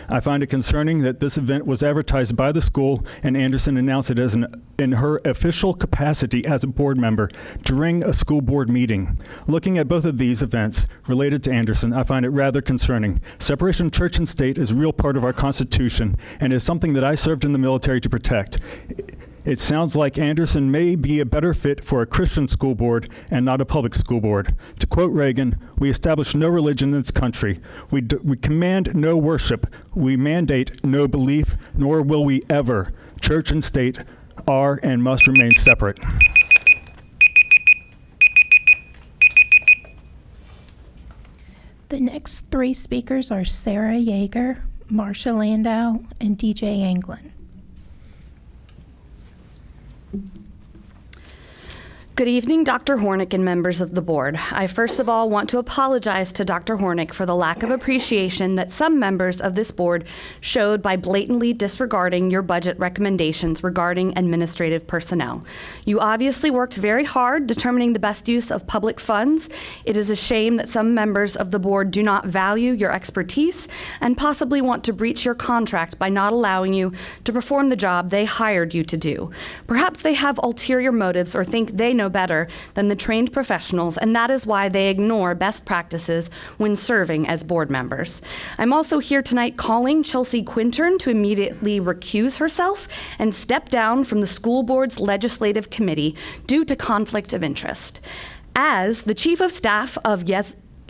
I find it concerning that this event was advertised by the school and Anderson announced it as in her official capacity as a board member during a school board meeting. Looking at both of these events related to Anderson, I find it rather concerning. Separation of church and state is a real part of our Constitution and is something that I served in the military to protect. It sounds like Anderson may be a better fit for a Christian school board and not a public school board. To quote Reagan, we establish no religion in this country. We command no worship. We mandate no belief, nor will we ever. Church and state are and must remain separate. The next three speakers are Sarah Yeager, Marsha Landau, and DJ Anglin. Good evening, Dr. Hornick and members of the board. I first of all want to apologize to Dr. Hornick for the lack of appreciation that some members of this board showed by blatantly disregarding your budget recommendations regarding administrative personnel. You obviously worked very hard determining the best use of public funds. It is a shame that some members of the board do not value your expertise and possibly want to breach your contract by not allowing you to perform the job they hired you to do. Perhaps they have ulterior motives or think they know better than the trained professionals, and that is why they ignore best practices when serving as board members. I'm also here tonight calling Chelsea Quintern to immediately recuse herself and step down from the school board's legislative committee due to conflict of interest. As the chief of staff of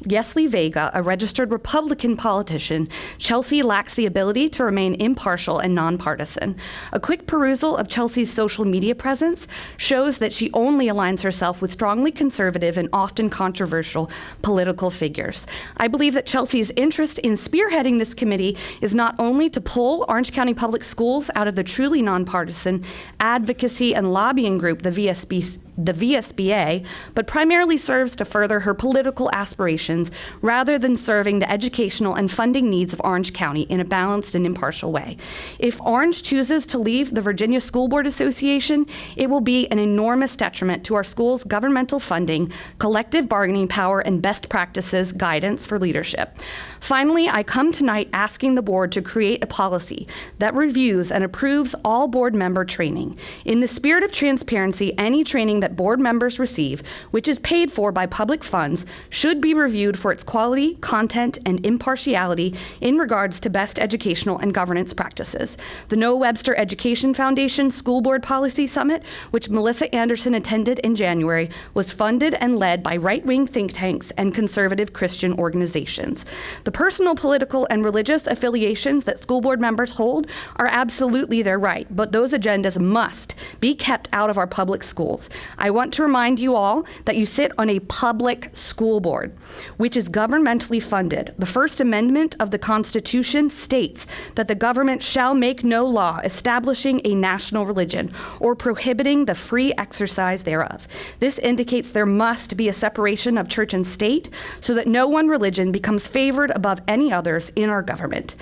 Yesley Vega, a registered Republican politician, Chelsea lacks the ability to remain impartial and nonpartisan. A quick perusal of Chelsea's social media presence shows that she only aligns herself with strongly conservative and often controversial political figures. I believe that Chelsea's interest in spearheading this committee is not only to pull Orange County Public Schools out of the truly nonpartisan advocacy and lobbying group, the VSBA, but primarily serves to further her political aspirations rather than serving the educational and funding needs of Orange County in a balanced and impartial way. If Orange chooses to leave the Virginia School Board Association, it will be an enormous detriment to our school's governmental funding, collective bargaining power, and best practices guidance for leadership. Finally, I come tonight asking the board to create a policy that reviews and approves all board member training. In the spirit of transparency, any training that board members receive, which is paid for by public funds, should be reviewed for its quality, content, and impartiality in regards to best educational and governance practices. The Noah Webster Education Foundation School Board Policy Summit, which Melissa Anderson attended in January, was funded and led by right-wing think tanks and conservative Christian organizations. The personal, political, and religious affiliations that school board members hold are absolutely their right, but those agendas must be kept out of our public schools. I want to remind you all that you sit on a public school board, which is governmentally funded. The First Amendment of the Constitution states that the government shall make no law establishing a national religion or prohibiting the free exercise thereof. This indicates there must be a separation of church and state so that no one religion becomes favored above any others in our government.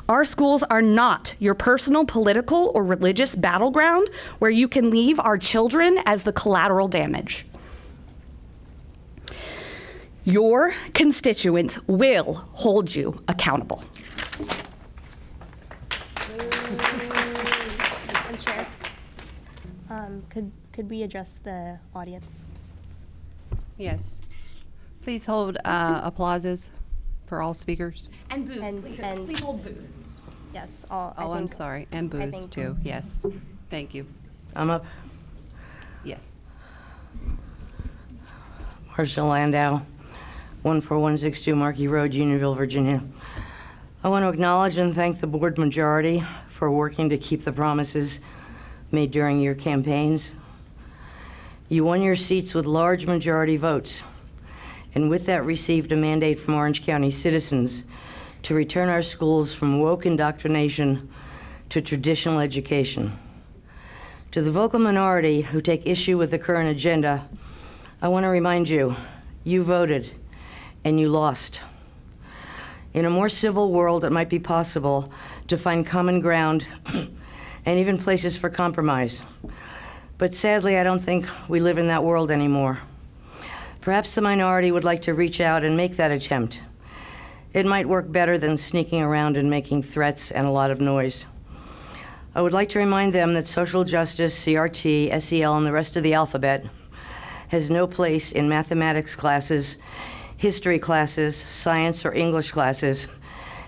Our schools are not your personal political or religious battleground where you can leave our children as the collateral damage. Your constituents will hold you accountable. Madam Chair, could we address the audience? Yes. Please hold applauses for all speakers. And booze, please hold booze. Yes, all. Oh, I'm sorry, and booze too, yes. Thank you. I'm up. Yes. Marsha Landau, 14162 Markey Road, Unionville, Virginia. I want to acknowledge and thank the board majority for working to keep the promises made during your campaigns. You won your seats with large majority votes, and with that received a mandate from Orange County citizens to return our schools from woke indoctrination to traditional education. To the vocal minority who take issue with the current agenda, I want to remind you, you voted and you lost. In a more civil world, it might be possible to find common ground and even places for compromise. But sadly, I don't think we live in that world anymore. Perhaps the minority would like to reach out and make that attempt. It might work better than sneaking around and making threats and a lot of noise. I would like to remind them that social justice, CRT, SEL, and the rest of the alphabet has no place in mathematics classes, history classes, science or English classes,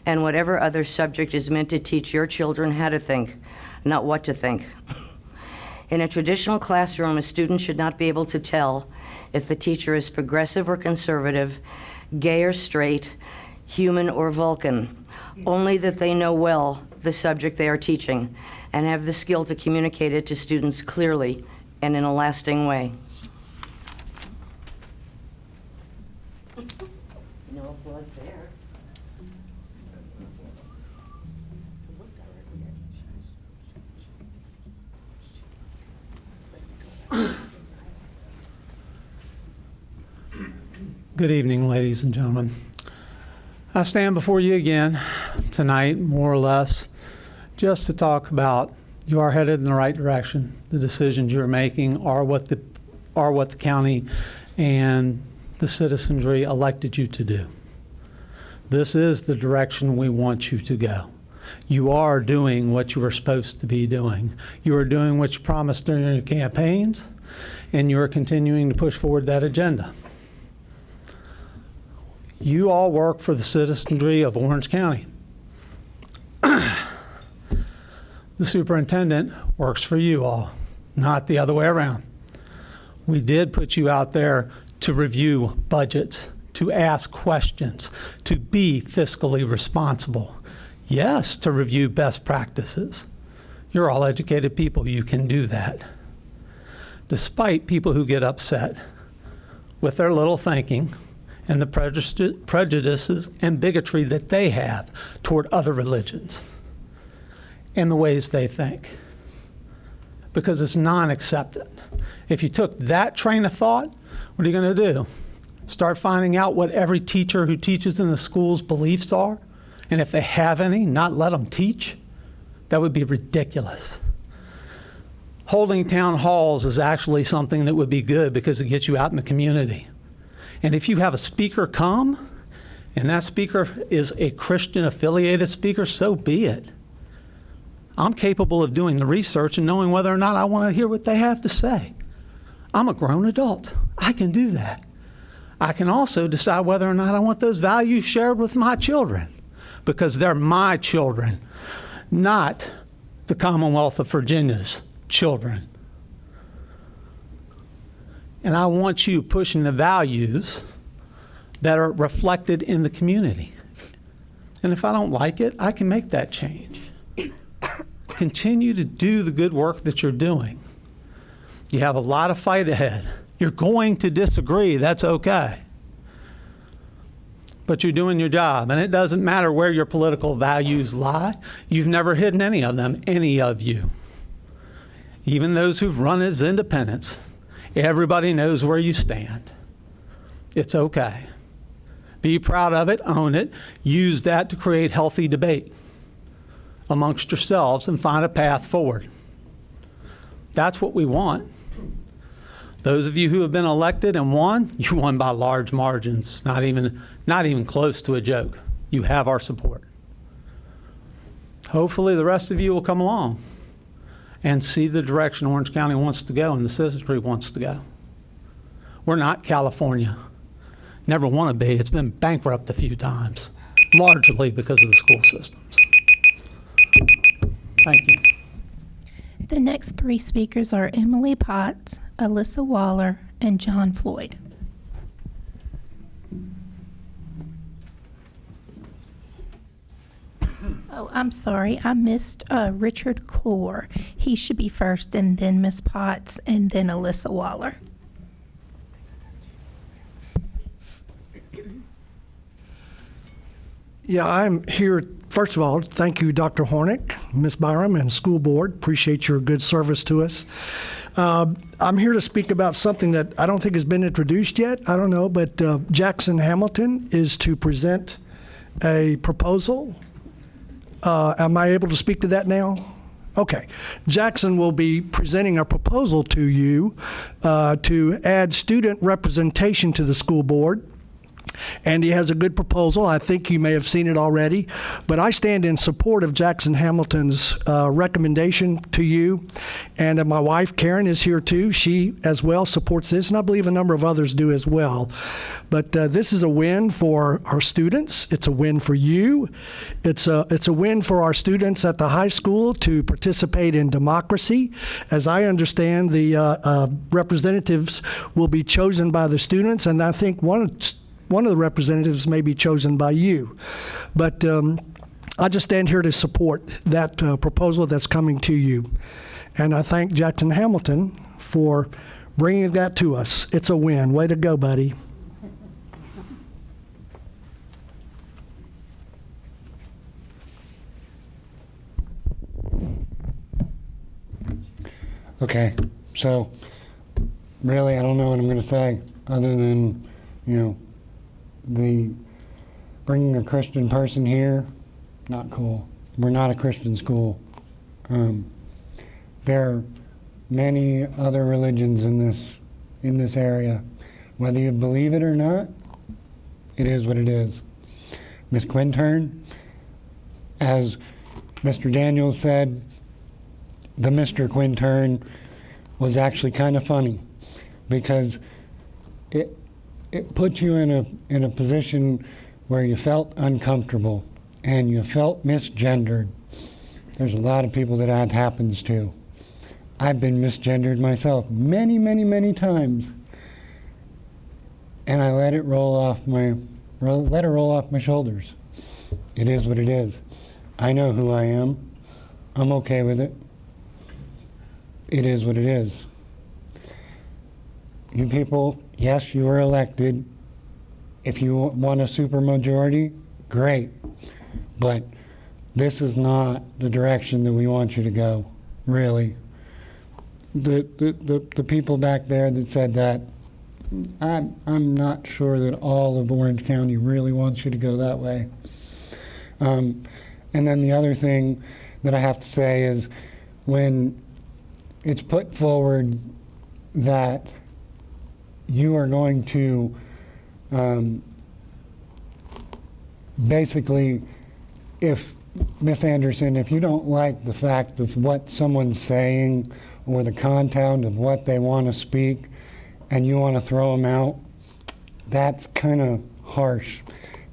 and whatever other subject is meant to teach your children how to think, not what to think. In a traditional classroom, a student should not be able to tell if the teacher is progressive or conservative, gay or straight, human or Vulcan, only that they know well the subject they are teaching and have the skill to communicate it to students clearly and in a lasting way. No applause there. Good evening, ladies and gentlemen. I stand before you again tonight, more or less, just to talk about you are headed in the right direction. The decisions you're making are what the county and the citizenry elected you to do. This is the direction we want you to go. You are doing what you were supposed to be doing. You are doing what you promised during your campaigns, and you are continuing to push forward that agenda. You all work for the citizenry of Orange County. The superintendent works for you all, not the other way around. We did put you out there to review budgets, to ask questions, to be fiscally responsible. Yes, to review best practices. You're all educated people, you can do that. Despite people who get upset with their little thinking and the prejudices and bigotry that they have toward other religions and the ways they think, because it's non-accepted. If you took that train of thought, what are you going to do? Start finding out what every teacher who teaches in the school's beliefs are? And if they have any, not let them teach? That would be ridiculous. Holding town halls is actually something that would be good because it gets you out in the community. And if you have a speaker come, and that speaker is a Christian-affiliated speaker, so be it. I'm capable of doing the research and knowing whether or not I want to hear what they have to say. I'm a grown adult. I can do that. I can also decide whether or not I want those values shared with my children, because they're my children, not the Commonwealth of Virginia's children. And I want you pushing the values that are reflected in the community. And if I don't like it, I can make that change. Continue to do the good work that you're doing. You have a lot of fight ahead. You're going to disagree, that's okay. But you're doing your job, and it doesn't matter where your political values lie. You've never hidden any of them, any of you. Even those who've run as independents. Everybody knows where you stand. It's okay. Be proud of it, own it, use that to create healthy debate amongst yourselves and find a path forward. That's what we want. Those of you who have been elected and won, you won by large margins, not even close to a joke. You have our support. Hopefully the rest of you will come along and see the direction Orange County wants to go and the citizenry wants to go. We're not California. Never want to be. It's been bankrupt a few times, largely because of the school systems. Thank you. The next three speakers are Emily Potts, Alyssa Waller, and John Floyd. Oh, I'm sorry. I missed Richard Clore. He should be first, and then Ms. Potts, and then Alyssa Waller. Yeah, I'm here. First of all, thank you, Dr. Hornick, Ms. Byram, and school board. Appreciate your good service to us. I'm here to speak about something that I don't think has been introduced yet. I don't know, but Jackson Hamilton is to present a proposal. Am I able to speak to that now? Okay. Jackson will be presenting a proposal to you to add student representation to the school board. Andy has a good proposal. I think you may have seen it already, but I stand in support of Jackson Hamilton's recommendation to you. And my wife, Karen, is here too. She as well supports this, and I believe a number of others do as well. But this is a win for our students. It's a win for you. It's a win for our students at the high school to participate in democracy. As I understand, the representatives will be chosen by the students, and I think one of the representatives may be chosen by you. But I just stand here to support that proposal that's coming to you. And I thank Jackson Hamilton for bringing that to us. It's a win. Way to go, buddy. Okay, so really I don't know what I'm going to say other than, the bringing a Christian person here, not cool. We're not a Christian school. There are many other religions in this area. Whether you believe it or not, it is what it is. Miss Quintern, as Mr. Daniels said, the Mr. Quintern was actually kind of funny because it put you in a position where you felt uncomfortable and you felt misgendered. There's a lot of people that happens to. I've been misgendered myself many, many, many times, and I let it roll off my shoulders. It is what it is. I know who I am. I'm okay with it. It is what it is. You people, yes, you were elected. If you want a supermajority, great. But this is not the direction that we want you to go, really. The people back there that said that, I'm not sure that all of Orange County really wants you to go that way. And then the other thing that I have to say is when it's put forward that you are going to basically, if Miss Anderson, if you don't like the fact of what someone's saying or the content of what they want to speak and you want to throw them out, that's kind of harsh.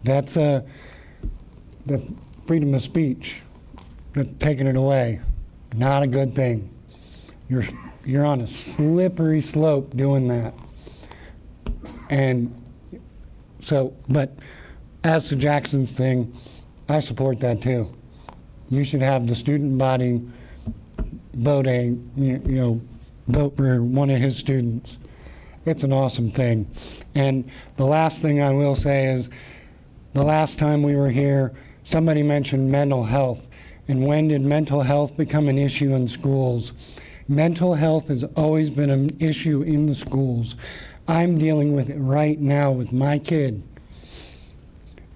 That's freedom of speech. That's taking it away. Not a good thing. You're on a slippery slope doing that. And so, but as to Jackson's thing, I support that too. You should have the student body vote vote for one of his students. It's an awesome thing. And the last thing I will say is, the last time we were here, somebody mentioned mental health. And when did mental health become an issue in schools? Mental health has always been an issue in the schools. I'm dealing with it right now with my kid.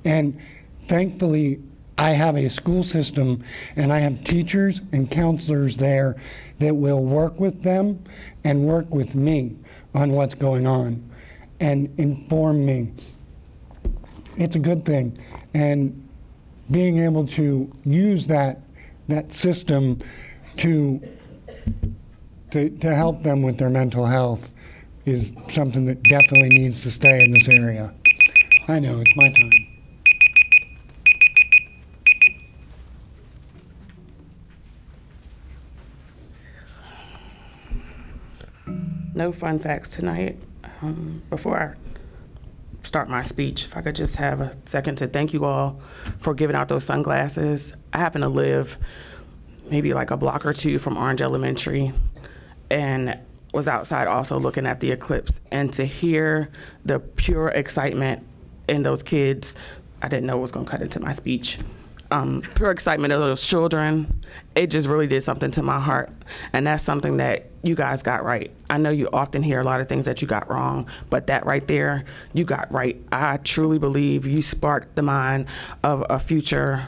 And thankfully, I have a school system and I have teachers and counselors there that will work with them and work with me on what's going on and inform me. It's a good thing. And being able to use that system to help them with their mental health is something that definitely needs to stay in this area. I know, it's my time. No fun facts tonight. Before I start my speech, if I could just have a second to thank you all for giving out those sunglasses. I happen to live maybe like a block or two from Orange Elementary and was outside also looking at the eclipse. And to hear the pure excitement in those kids, I didn't know it was going to cut into my speech. Pure excitement of those children, it just really did something to my heart. And that's something that you guys got right. I know you often hear a lot of things that you got wrong, but that right there, you got right. I truly believe you sparked the mind of a future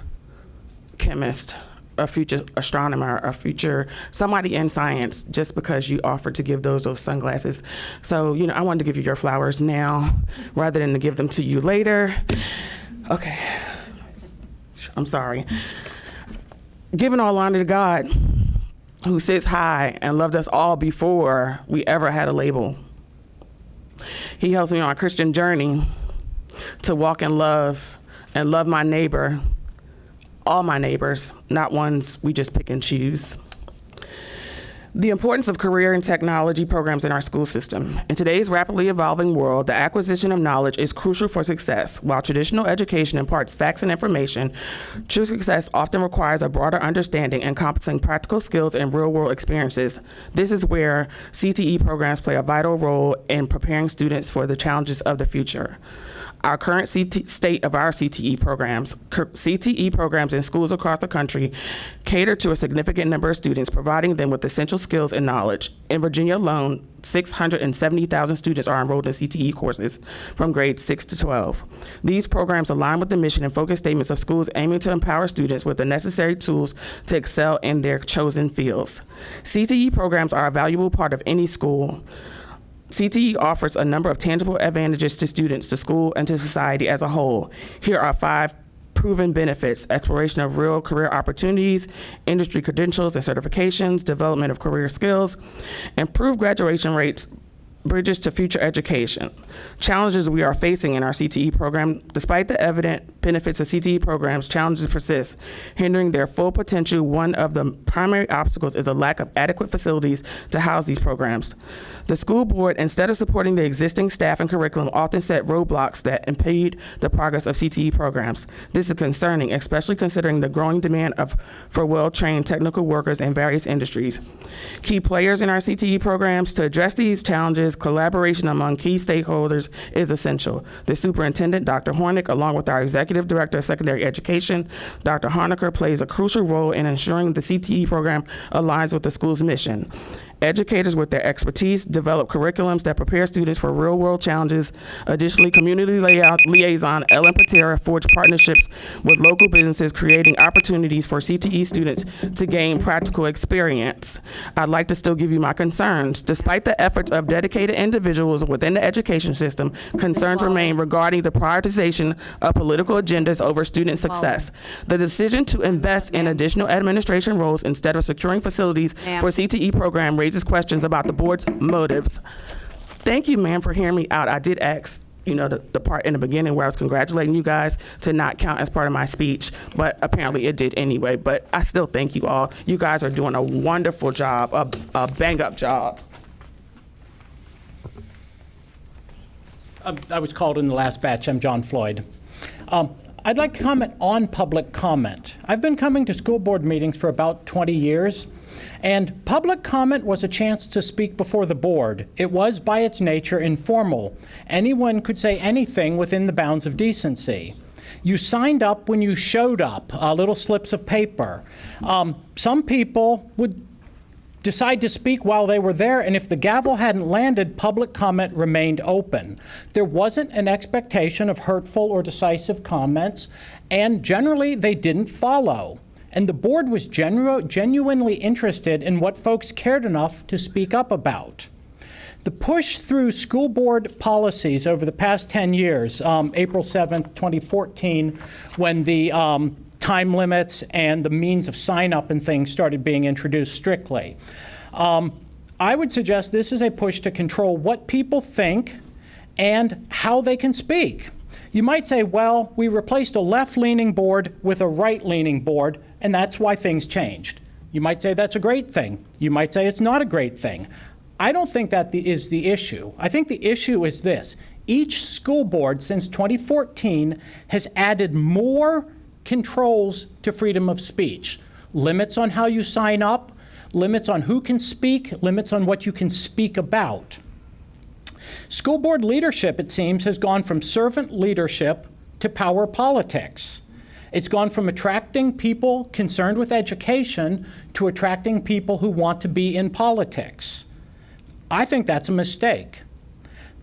chemist a future astronomer, a future somebody in science, just because you offered to give those sunglasses. So, I wanted to give you your flowers now rather than to give them to you later. Okay. I'm sorry. Giving all honor to God, who sits high and loved us all before we ever had a label. He helps me on a Christian journey to walk in love and love my neighbor, all my neighbors, not ones we just pick and choose. The importance of career and technology programs in our school system. In today's rapidly evolving world, the acquisition of knowledge is crucial for success. While traditional education imparts facts and information, true success often requires a broader understanding encompassing practical skills and real-world experiences. This is where CTE programs play a vital role in preparing students for the challenges of the future. Our current state of our CTE programs in schools across the country cater to a significant number of students, providing them with essential skills and knowledge. In Virginia alone, 670,000 students are enrolled in CTE courses from grades 6 to 12. These programs align with the mission and focus statements of schools aiming to empower students with the necessary tools to excel in their chosen fields. CTE programs are a valuable part of any school. CTE offers a number of tangible advantages to students, to school, and to society as a whole. Here are 5 proven benefits: exploration of real career opportunities, industry credentials and certifications, development of career skills, improved graduation rates, bridges to future education. Challenges we are facing in our CTE program. Despite the evident benefits of CTE programs, challenges persist, hindering their full potential. One of the primary obstacles is a lack of adequate facilities to house these programs. The school board, instead of supporting the existing staff and curriculum, often set roadblocks that impede the progress of CTE programs. This is concerning, especially considering the growing demand for well-trained technical workers in various industries. Key players in our CTE programs. To address these challenges, collaboration among key stakeholders is essential. The superintendent, Dr. Hornick, along with our executive director of secondary education, Dr. Honaker, plays a crucial role in ensuring the CTE program aligns with the school's mission. Educators with their expertise develop curriculums that prepare students for real-world challenges. Additionally, community liaison Ellen Patera forged partnerships with local businesses, creating opportunities for CTE students to gain practical experience. I'd like to still give you my concerns. Despite the efforts of dedicated individuals within the education system, concerns remain regarding the prioritization of political agendas over student success. The decision to invest in additional administration roles instead of securing facilities for CTE program raises questions about the board's motives. Thank you, ma'am, for hearing me out. I did ask, the part in the beginning where I was congratulating you guys to not count as part of my speech, but apparently it did anyway. But I still thank you all. You guys are doing a wonderful job, a bang-up job. I was called in the last batch. I'm John Floyd. I'd like to comment on public comment. I've been coming to school board meetings for about 20 years. And public comment was a chance to speak before the board. It was, by its nature, informal. Anyone could say anything within the bounds of decency. You signed up when you showed up, little slips of paper. Some people would decide to speak while they were there, and if the gavel hadn't landed, public comment remained open. There wasn't an expectation of hurtful or decisive comments, and generally they didn't follow. And the board was genuinely interested in what folks cared enough to speak up about. The push through school board policies over the past 10 years, April 7th, 2014, when the time limits and the means of sign up and things started being introduced strictly. I would suggest this is a push to control what people think and how they can speak. You might say, well, we replaced a left-leaning board with a right-leaning board, and that's why things changed. You might say that's a great thing. You might say it's not a great thing. I don't think that is the issue. I think the issue is this. Each school board since 2014 has added more controls to freedom of speech. Limits on how you sign up, limits on who can speak, limits on what you can speak about. School board leadership, it seems, has gone from servant leadership to power politics. It's gone from attracting people concerned with education to attracting people who want to be in politics. I think that's a mistake.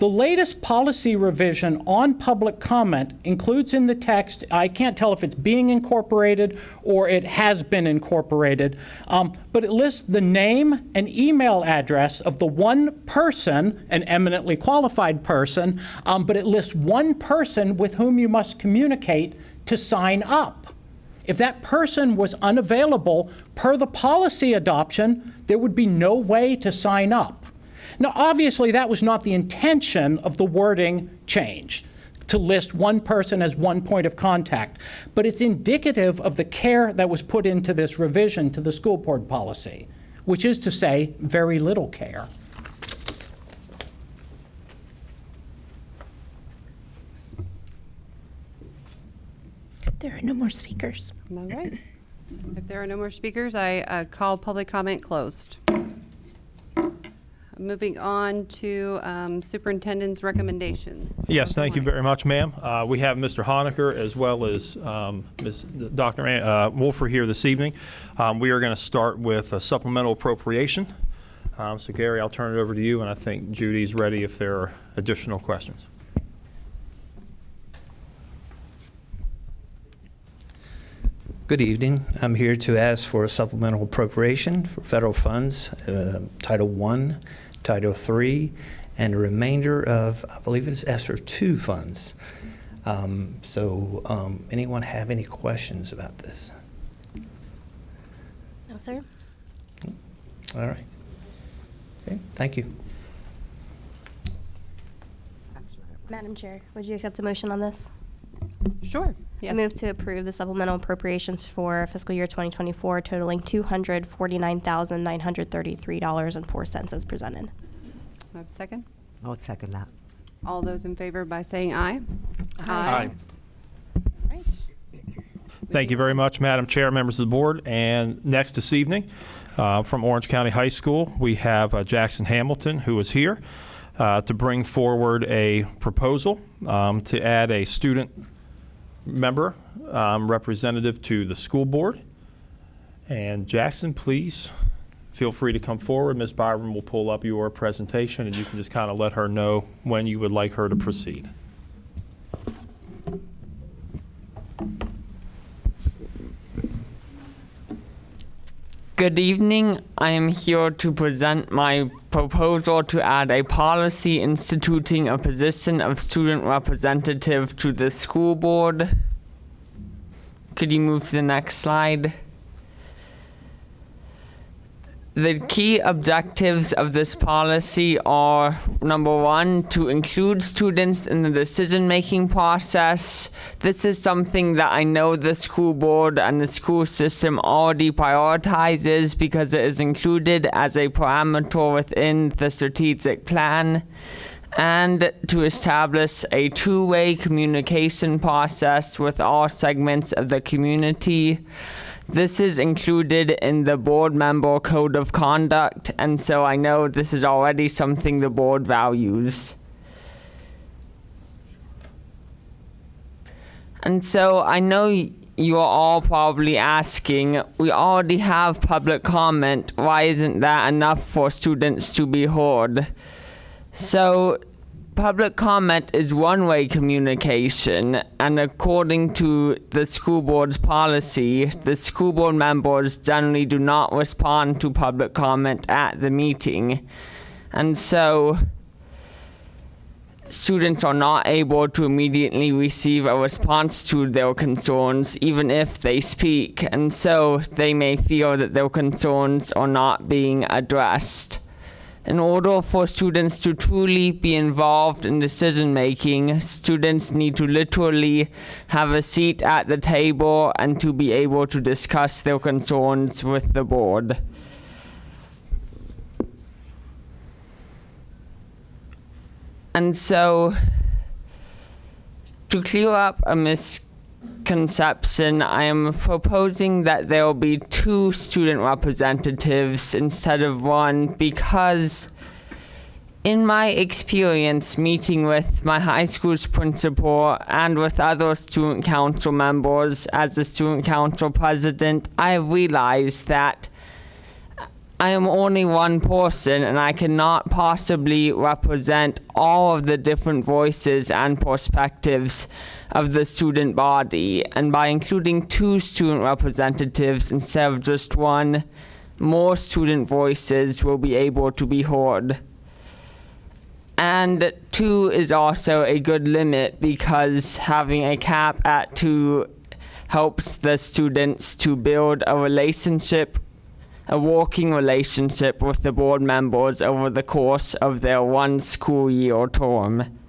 The latest policy revision on public comment includes in the text, I can't tell if it's being incorporated or it has been incorporated, but it lists the name and email address of the one person, an eminently qualified person, but it lists one person with whom you must communicate to sign up. If that person was unavailable per the policy adoption, there would be no way to sign up. Now, obviously, that was not the intention of the wording change, to list one person as one point of contact, but it's indicative of the care that was put into this revision to the school board policy, which is to say, very little care. There are no more speakers. All right. If there are no more speakers, I call public comment closed. Moving on to superintendent's recommendations. Yes, thank you very much, ma'am. We have Mr. Honaker as well as Dr. Wolfer here this evening. We are going to start with a supplemental appropriation. So Gary, I'll turn it over to you, and I think Judy's ready if there are additional questions. Good evening. I'm here to ask for a supplemental appropriation for federal funds, Title I, Title III, and a remainder of, I believe it's ESSER II funds. Anyone have any questions about this? No, sir. All right. Okay, thank you. Madam Chair, would you accept a motion on this? Sure. Yes. I move to approve the supplemental appropriations for fiscal year 2024 totaling $249,933.04 as presented. I have a second. I'll second that. All those in favor by saying aye. Aye. All right. Thank you very much, Madam Chair, members of the board. And next this evening, from Orange County High School, we have Jackson Hamilton, who is here to bring forward a proposal to add a student member representative to the school board. And Jackson, please feel free to come forward. Ms. Byron will pull up your presentation, and you can just kind of let her know when you would like her to proceed. Good evening. I am here to present my proposal to add a policy instituting a position of student representative to the school board. Could you move to the next slide? The key objectives of this policy are, number one, to include students in the decision-making process. This is something that I know the school board and the school system already prioritizes because it is included as a parameter within the strategic plan. And to establish a two-way communication process with all segments of the community. This is included in the board member code of conduct, and so I know this is already something the board values. And so I know you're all probably asking, we already have public comment, why isn't that enough for students to be heard? So public comment is one-way communication, and according to the school board's policy, the school board members generally do not respond to public comment at the meeting. And so students are not able to immediately receive a response to their concerns, even if they speak, and so they may feel that their concerns are not being addressed. In order for students to truly be involved in decision-making, students need to literally have a seat at the table and to be able to discuss their concerns with the board. And so, to clear up a misconception, I am proposing that there will be 2 student representatives instead of 1 because in my experience meeting with my high school's principal and with other student council members as the student council president, I realized that I am only one person and I cannot possibly represent all of the different voices and perspectives of the student body. And by including 2 student representatives instead of just 1, more student voices will be able to be heard. And 2 is also a good limit because having a cap at 2 helps the students to build a relationship, a working relationship with the board members over the course of their 1 school year or term.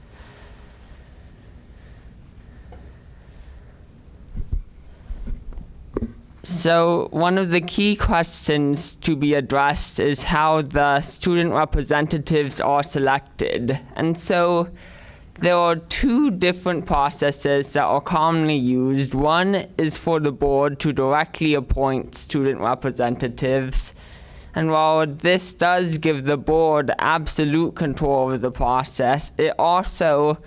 So one of the key questions to be addressed is how the student representatives are selected. And so there are 2 different processes that are commonly used. One is for the board to directly appoint student representatives. And while this does give the board absolute control over the process, it also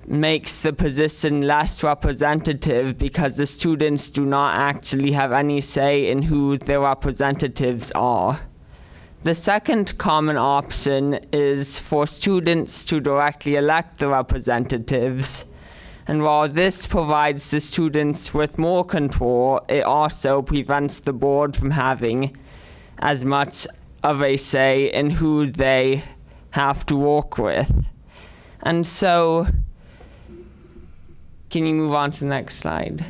makes the position less representative because the students do not actually have any say in who their representatives are. The second common option is for students to directly elect the representatives. And while this provides the students with more control, it also prevents the board from having as much of a say in who they have to work with. And so, can you move on to the next slide?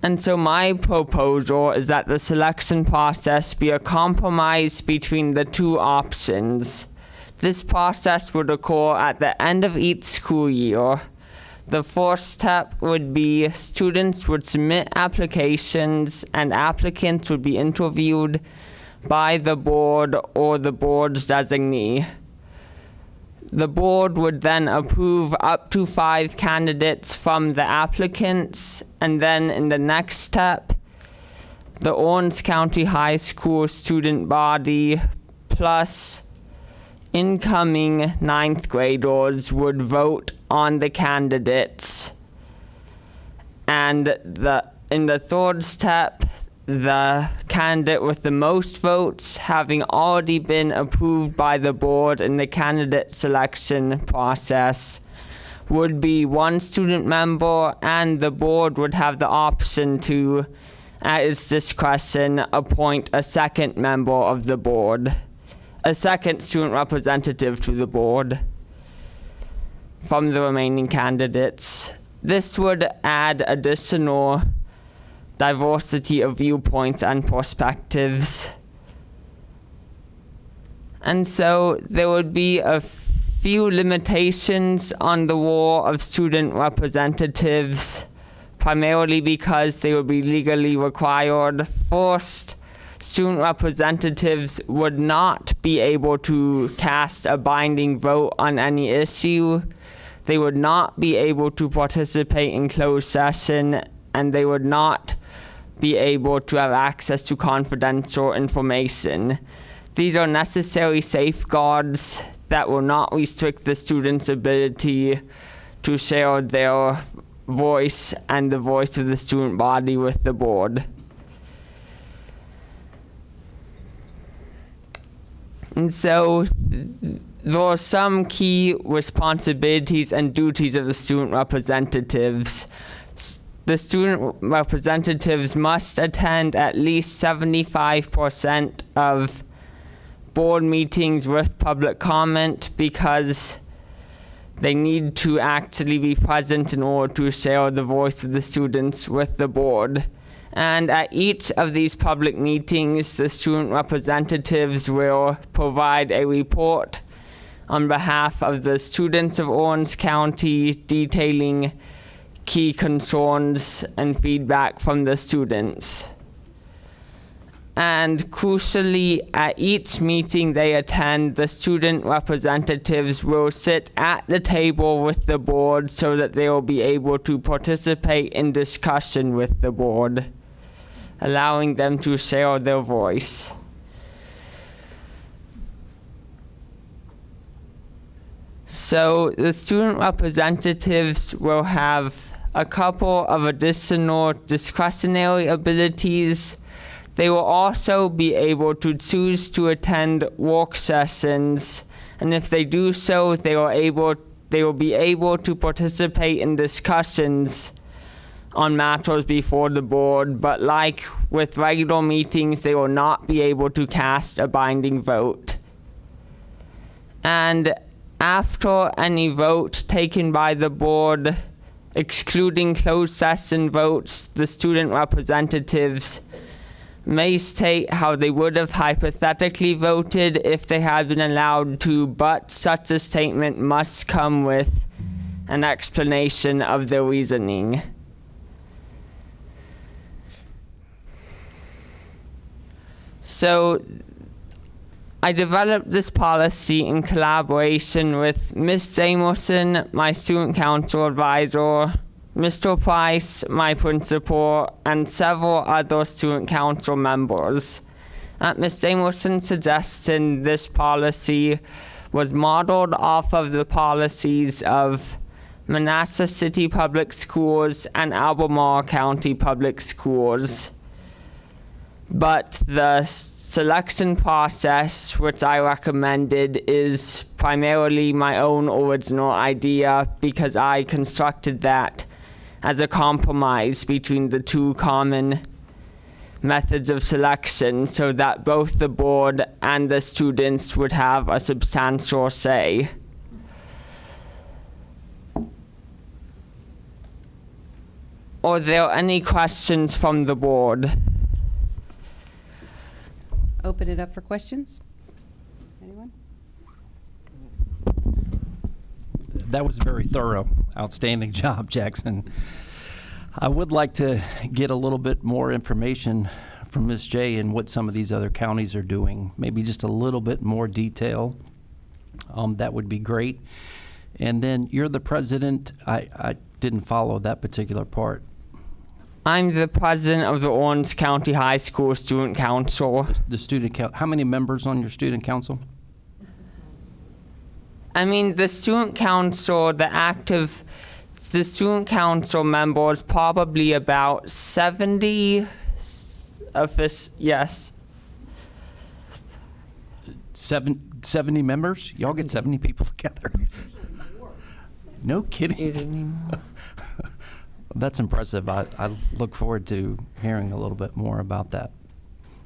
And so my proposal is that the selection process be a compromise between the 2 options. This process would occur at the end of each school year. The first step would be students would submit applications and applicants would be interviewed by the board or the board's designee. The board would then approve up to 5 candidates from the applicants, and then in the next step, the Orange County High School student body plus incoming 9th graders would vote on the candidates. And in the third step, the candidate with the most votes, having already been approved by the board in the candidate selection process, would be 1 student member, and the board would have the option to, at its discretion, appoint a second member of the board, a second student representative to the board from the remaining candidates. This would add additional diversity of viewpoints and perspectives. And so there would be a few limitations on the role of student representatives, primarily because they would be legally required. First, student representatives would not be able to cast a binding vote on any issue. They would not be able to participate in closed session, and they would not be able to have access to confidential information. These are necessary safeguards that will not restrict the students' ability to share their voice and the voice of the student body with the board. And so there are some key responsibilities and duties of the student representatives. The student representatives must attend at least 75% of board meetings with public comment because they need to actually be present in order to share the voice of the students with the board. And at each of these public meetings, the student representatives will provide a report on behalf of the students of Orange County detailing key concerns and feedback from the students. And crucially, at each meeting they attend, the student representatives will sit at the table with the board so that they will be able to participate in discussion with the board, allowing them to share their voice. So the student representatives will have a couple of additional discretionary abilities. They will also be able to choose to attend work sessions, and if they do so, they will be able to participate in discussions on matters before the board, but like with regular meetings, they will not be able to cast a binding vote. And after any vote taken by the board, excluding closed session votes, the student representatives may state how they would have hypothetically voted if they had been allowed to, but such a statement must come with an explanation of their reasoning. So I developed this policy in collaboration with Ms. Jamerson, my student council advisor, Mr. Price, my principal, and several other student council members. At Ms. Jameson's suggestion, this policy was modeled off of the policies of Manassas City Public Schools and Albemarle County Public Schools. But the selection process, which I recommended, is primarily my own original idea because I constructed that as a compromise between the two common methods of selection so that both the board and the students would have a substantial say. Are there any questions from the board? Open it up for questions. Anyone? That was very thorough. Outstanding job, Jackson. I would like to get a little bit more information from Ms. J and what some of these other counties are doing. Maybe just a little bit more detail. That would be great. And then you're the president. I didn't follow that particular part. I'm the president of the Orange County High School Student Council. The student council. How many members on your student council? I mean, the student council, the student council members, probably about 70 of us, yes. 70 members? Y'all get 70 people together? No kidding. That's impressive. I look forward to hearing a little bit more about that.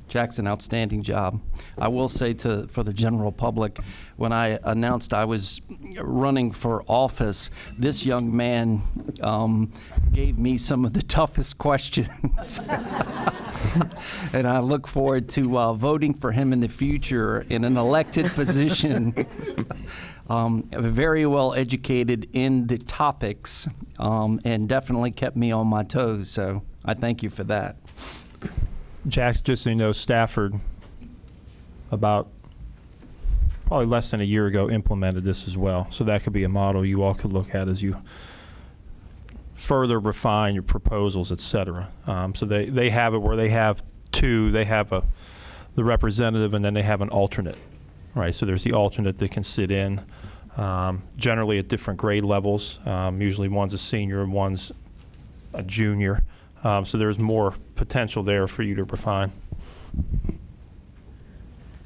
Jackson, outstanding job. I will say for the general public, when I announced I was running for office, this young man gave me some of the toughest questions. And I look forward to voting for him in the future in an elected position. Very well educated in the topics and definitely kept me on my toes. So I thank you for that. Jack, just so you know, Stafford, about probably less than a year ago, implemented this as well. So that could be a model you all could look at as you further refine your proposals, et cetera. So they have it where they have two. They have the representative, and then they have an alternate, right? So there's the alternate that can sit in, generally at different grade levels. Usually one's a senior and one's a junior. So there's more potential there for you to refine.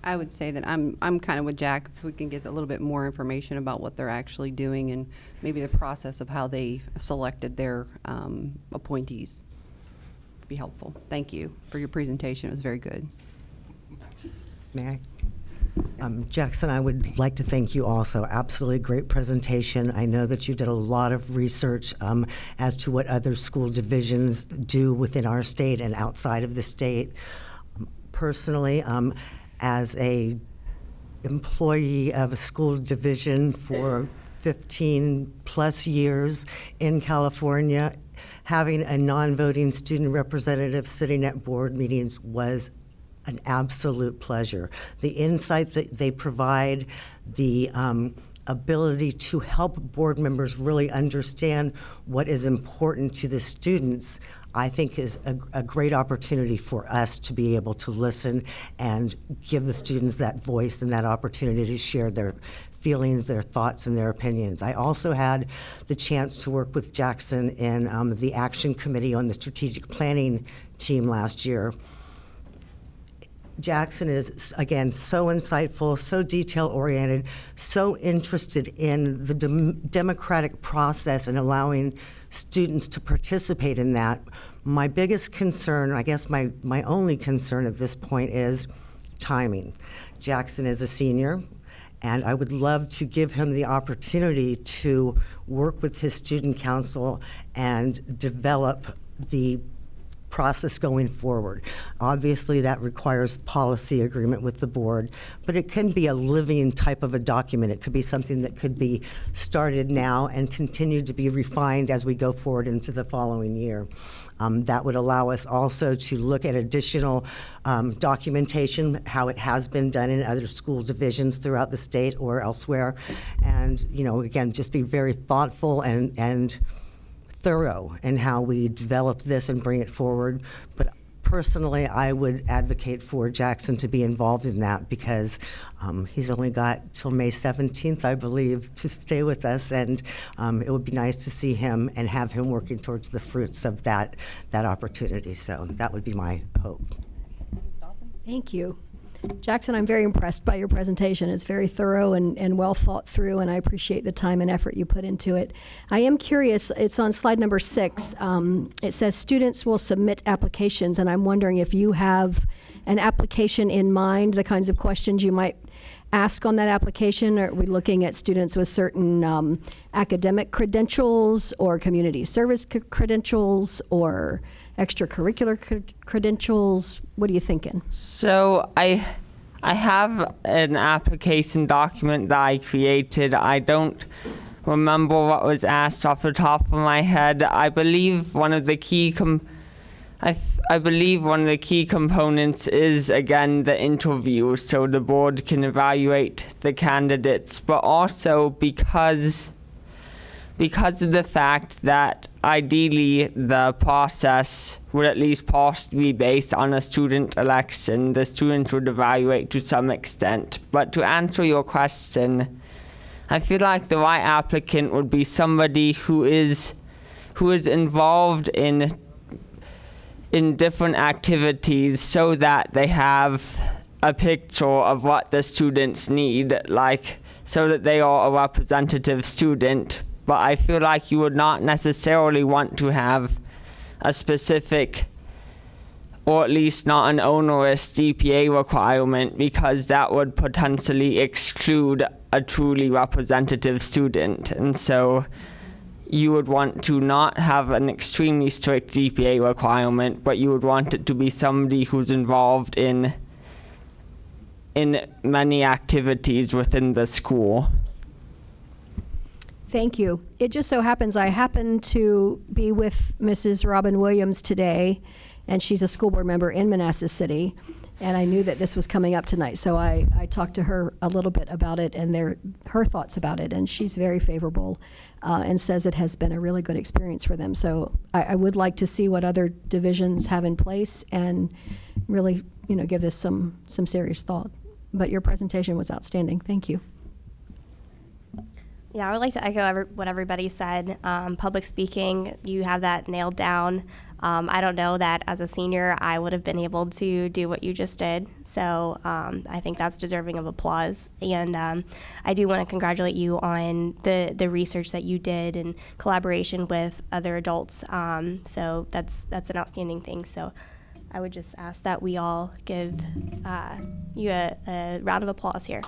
I would say that I'm kind of with Jack. If we can get a little bit more information about what they're actually doing and maybe the process of how they selected their appointees, would be helpful. Thank you for your presentation. It was very good. May I? Jackson, I would like to thank you also. Absolutely great presentation. I know that you did a lot of research as to what other school divisions do within our state and outside of the state. Personally, as a employee of a school division for 15 plus years in California, having a non-voting student representative sitting at board meetings was an absolute pleasure. The insight that they provide, the ability to help board members really understand what is important to the students, I think is a great opportunity for us to be able to listen and give the students that voice and that opportunity to share their feelings, their thoughts, and their opinions. I also had the chance to work with Jackson in the action committee on the strategic planning team last year. Jackson is, again, so insightful, so detail-oriented, so interested in the democratic process and allowing students to participate in that. My biggest concern, I guess my only concern at this point, is timing. Jackson is a senior, and I would love to give him the opportunity to work with his student council and develop the process going forward. Obviously, that requires policy agreement with the board, but it can be a living type of a document. It could be something that could be started now and continue to be refined as we go forward into the following year. That would allow us also to look at additional documentation, how it has been done in other school divisions throughout the state or elsewhere, and, you know, again, just be very thoughtful and thorough in how we develop this and bring it forward. But personally, I would advocate for Jackson to be involved in that because he's only got till May 17th, I believe, to stay with us, and it would be nice to see him and have him working towards the fruits of that opportunity. So that would be my hope. Thank you. Jackson, I'm very impressed by your presentation. It's very thorough and well thought through, and I appreciate the time and effort you put into it. I am curious, it's on slide number 6. It says students will submit applications, and I'm wondering if you have an application in mind, the kinds of questions you might ask on that application. Are we looking at students with certain academic credentials or community service credentials or extracurricular credentials? What are you thinking? So I have an application document that I created. I don't remember what was asked off the top of my head. I believe one of the key components is, again, the interview, so the board can evaluate the candidates, but also because of the fact that ideally the process would at least possibly be based on a student election, the students would evaluate to some extent. But to answer your question, I feel like the right applicant would be somebody who is involved in different activities so that they have a picture of what the students need, like so that they are a representative student. But I feel like you would not necessarily want to have a specific, or at least not an onerous GPA requirement, because that would potentially exclude a truly representative student. And so you would want to not have an extremely strict GPA requirement, but you would want it to be somebody who's involved in many activities within the school. Thank you. It just so happens I happen to be with Mrs. Robin Williams today, and she's a school board member in Manassas City, and I knew that this was coming up tonight, so I talked to her a little bit about it and her thoughts about it, and she's very favorable and says it has been a really good experience for them. So I would like to see what other divisions have in place and really, give this some serious thought. But your presentation was outstanding. Thank you. Yeah, I would like to echo what everybody said. Public speaking, you have that nailed down. I don't know that as a senior I would have been able to do what you just did. So I think that's deserving of applause. And I do want to congratulate you on the research that you did in collaboration with other adults. So that's an outstanding thing. So I would just ask that we all give you a round of applause here.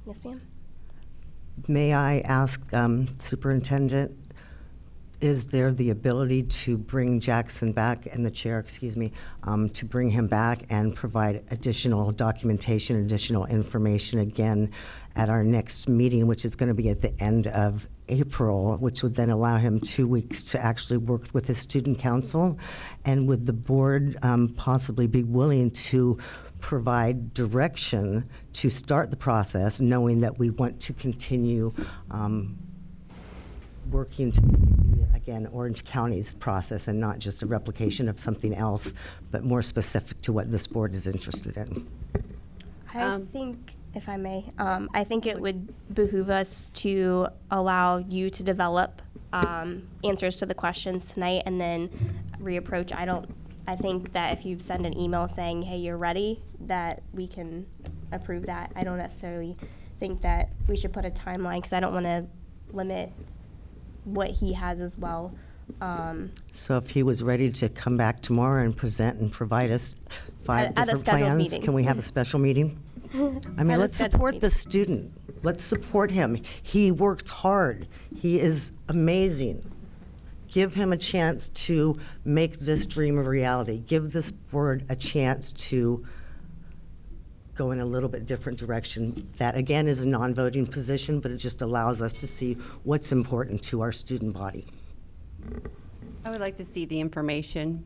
Yes, ma'am. May I ask, Superintendent, is there the ability to bring Jackson back, and the chair, to bring him back and provide additional documentation, additional information again at our next meeting, which is going to be at the end of April, which would then allow him 2 weeks to actually work with his student council? And would the board possibly be willing to provide direction to start the process, knowing that we want to continue working to be, again, Orange County's process and not just a replication of something else, but more specific to what this board is interested in? I think If I may, I think it would behoove us to allow you to develop answers to the questions tonight and then reapproach. I think that if you send an email saying, hey, you're ready, that we can approve that. I don't necessarily think that we should put a timeline because I don't want to limit what he has as well. So if he was ready to come back tomorrow and present and provide us five At a different scheduled plans, meeting. can we have a special meeting? I mean, At a let's scheduled support meeting. the student. Let's support him. He works hard. He is amazing. Give him a chance to make this dream a reality. Give this board a chance to go in a little bit different direction. That, again, is a non-voting position, but it just allows us to see what's important to our student body. I would like to see the information,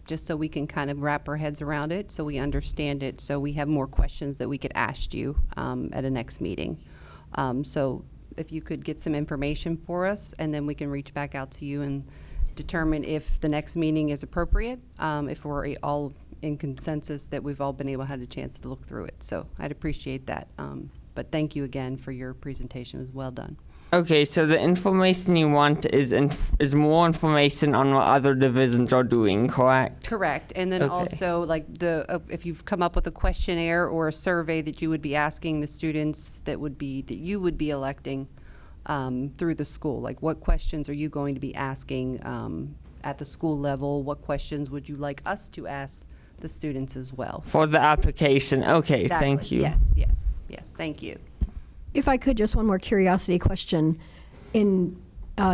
just so we can kind of wrap our heads around it, so we understand it, so we have more questions that we could ask you at a next meeting. So if you could get some information for us, and then we can reach back out to you and determine if the next meeting is appropriate, if we're all in consensus that we've all been able to have a chance to look through it. So I'd appreciate that. But thank you again for your presentation. It was well done. Okay, so the information you want is more information on what other divisions are doing, correct? Correct. And then Okay. also, like, if you've come up with a questionnaire or a survey that you would be asking the students that you would be electing through the school, like what questions are you going to be asking at the school level? What questions would you like us to ask the students as well? For the application, okay, Exactly. thank you. Yes, thank you. If I could, just one more curiosity question. In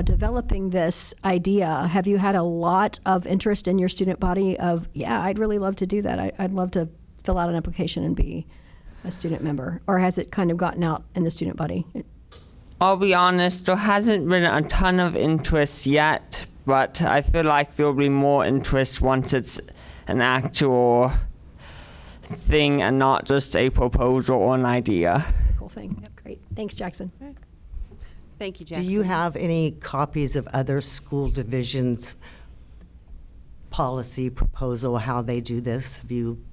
developing this idea, have you had a lot of interest in your student body of, yeah, I'd really love to do that. I'd love to fill out an application and be a student member? Or has it kind of gotten out in the student body? I'll be honest, there hasn't been a ton of interest yet, but I feel like there'll be more interest once it's an actual thing and not just a proposal or an idea. Cool thing. Great. Thanks, Jackson. Thank you, Do Jackson. you have any copies of other school divisions' policy proposal, how they do this? Have you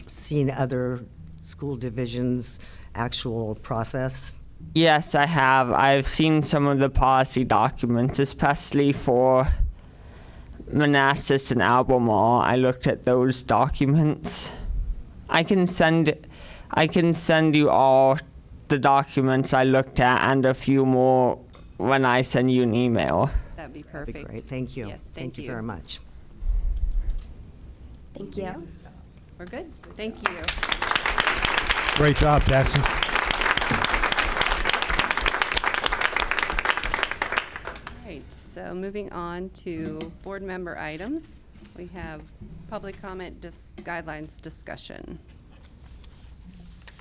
seen other school divisions' actual process? Yes, I have. I've seen some of the policy documents, especially for Manassas and Albemarle. I looked at those documents. I can send you all the documents I looked at and a few more when I send you an email. That'd be perfect. That'd be great. Thank you. Yes, Thank you very much. Thank you. We're good. Thank you. Great job, Jackson. All right, so moving on to board member items. We have public comment guidelines discussion.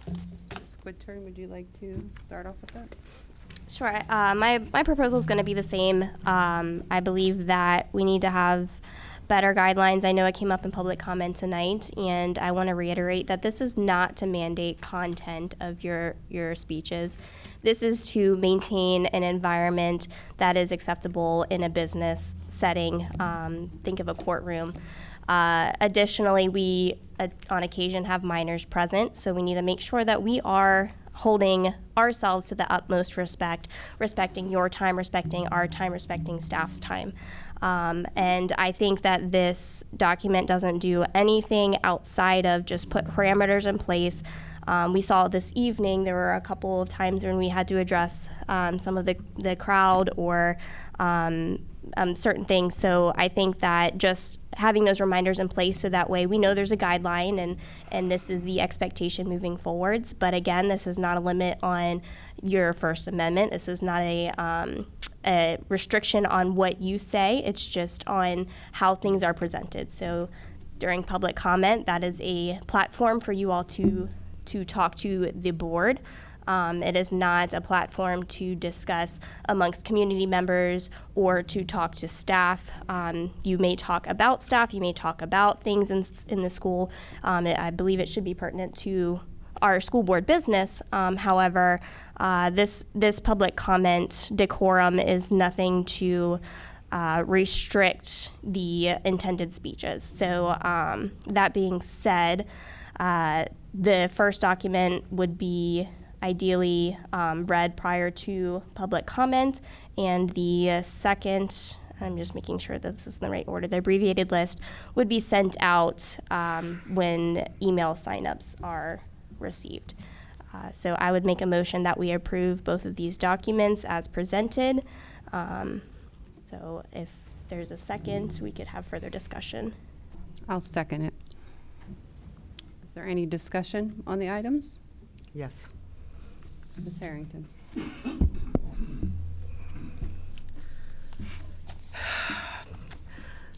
Ms. Quidturn, would you like to start off with that? Sure. My proposal is going to be the same. I believe that we need to have better guidelines. I know it came up in public comment tonight, and I want to reiterate that this is not to mandate content of your speeches. This is to maintain an environment that is acceptable in a business setting. Think of a courtroom. Additionally, we on occasion have minors present, so we need to make sure that we are holding ourselves to the utmost respect, respecting your time, respecting our time, respecting staff's time. And I think that this document doesn't do anything outside of just put parameters in place. We saw this evening, there were a couple of times when we had to address some of the crowd or certain things. So I think that just having those reminders in place so that way we know there's a guideline and this is the expectation moving forwards. But again, this is not a limit on your First Amendment. This is not a restriction on what you say. It's just on how things are presented. So during public comment, that is a platform for you all to talk to the board. It is not a platform to discuss amongst community members or to talk to staff. You may talk about staff, you may talk about things in the school. I believe it should be pertinent to our school board business. However, this public comment decorum is nothing to restrict the intended speeches. So that being said, The first document would be ideally read prior to public comment, and the second, I'm just making sure that this is in the right order, the abbreviated list would be sent out when email signups are received. So I would make a motion that we approve both of these documents as presented. So if there's a second, we could have further discussion. I'll second it. Is there any discussion on the items? Yes. Ms. Harrington.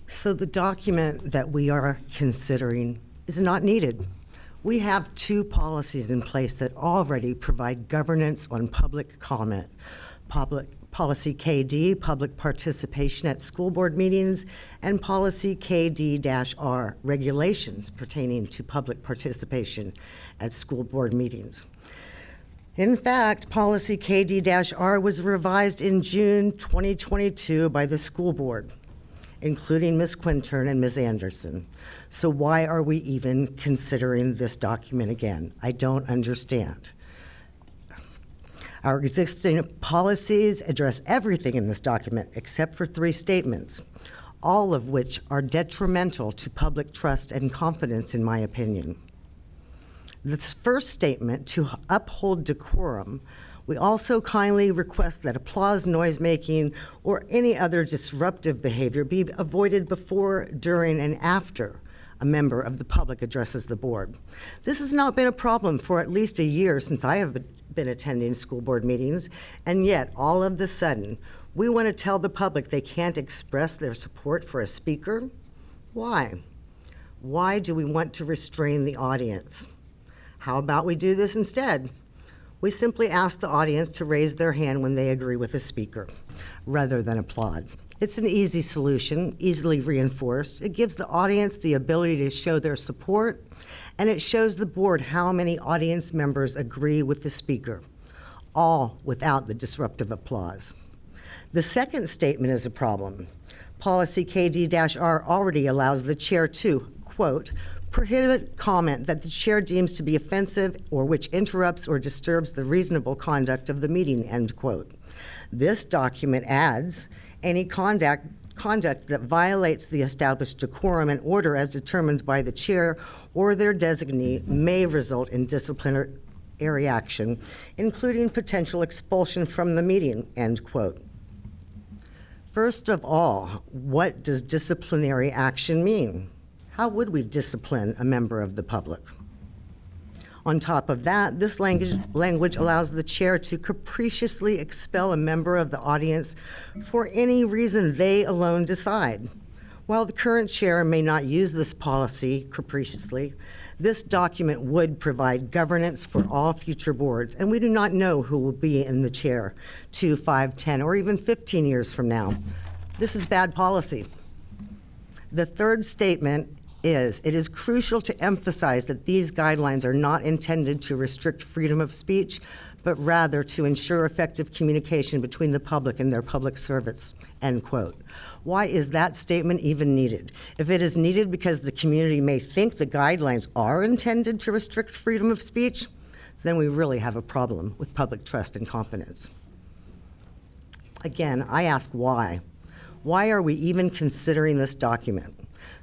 So the document that we are considering is not needed. We have 2 policies in place that already provide governance on public comment. Policy KD, public participation at school board meetings, and policy KD-R, regulations pertaining to public participation at school board meetings. In fact, policy KD-R was revised in June 2022 by the school board, including Ms. Quintern and Ms. Anderson. So why are we even considering this document again? I don't understand. Our existing policies address everything in this document except for 3 statements, all of which are detrimental to public trust and confidence, in my opinion. This first statement, to uphold decorum, we also kindly request that applause, noise-making, or any other disruptive behavior be avoided before, during, and after a member of the public addresses the board. This has not been a problem for at least a year since I have been attending school board meetings, and yet all of a sudden, we want to tell the public they can't express their support for a speaker? Why? Why do we want to restrain the audience? How about we do this instead? We simply ask the audience to raise their hand when they agree with a speaker, rather than applaud. It's an easy solution, easily reinforced. It gives the audience the ability to show their support, and it shows the board how many audience members agree with the speaker, all without the disruptive applause. The second statement is a problem. Policy KD-R already allows the chair to, quote, prohibit comment that the chair deems to be offensive or which interrupts or disturbs the reasonable conduct of the meeting, end quote. This document adds, any conduct that violates the established decorum and order as determined by the chair or their designee may result in disciplinary action, including potential expulsion from the meeting, end quote. First of all, what does disciplinary action mean? How would we discipline a member of the public? On top of that, this language allows the chair to capriciously expel a member of the audience for any reason they alone decide. While the current chair may not use this policy capriciously, this document would provide governance for all future boards, and we do not know who will be in the chair 2, 5, 10, or even 15 years from now. This is bad policy. The third statement is, it is crucial to emphasize that these guidelines are not intended to restrict freedom of speech, but rather to ensure effective communication between the public and their public service, end quote. Why is that statement even needed? If it is needed because the community may think the guidelines are intended to restrict freedom of speech, then we really have a problem with public trust and confidence. Again, I ask why. Why are we even considering this document?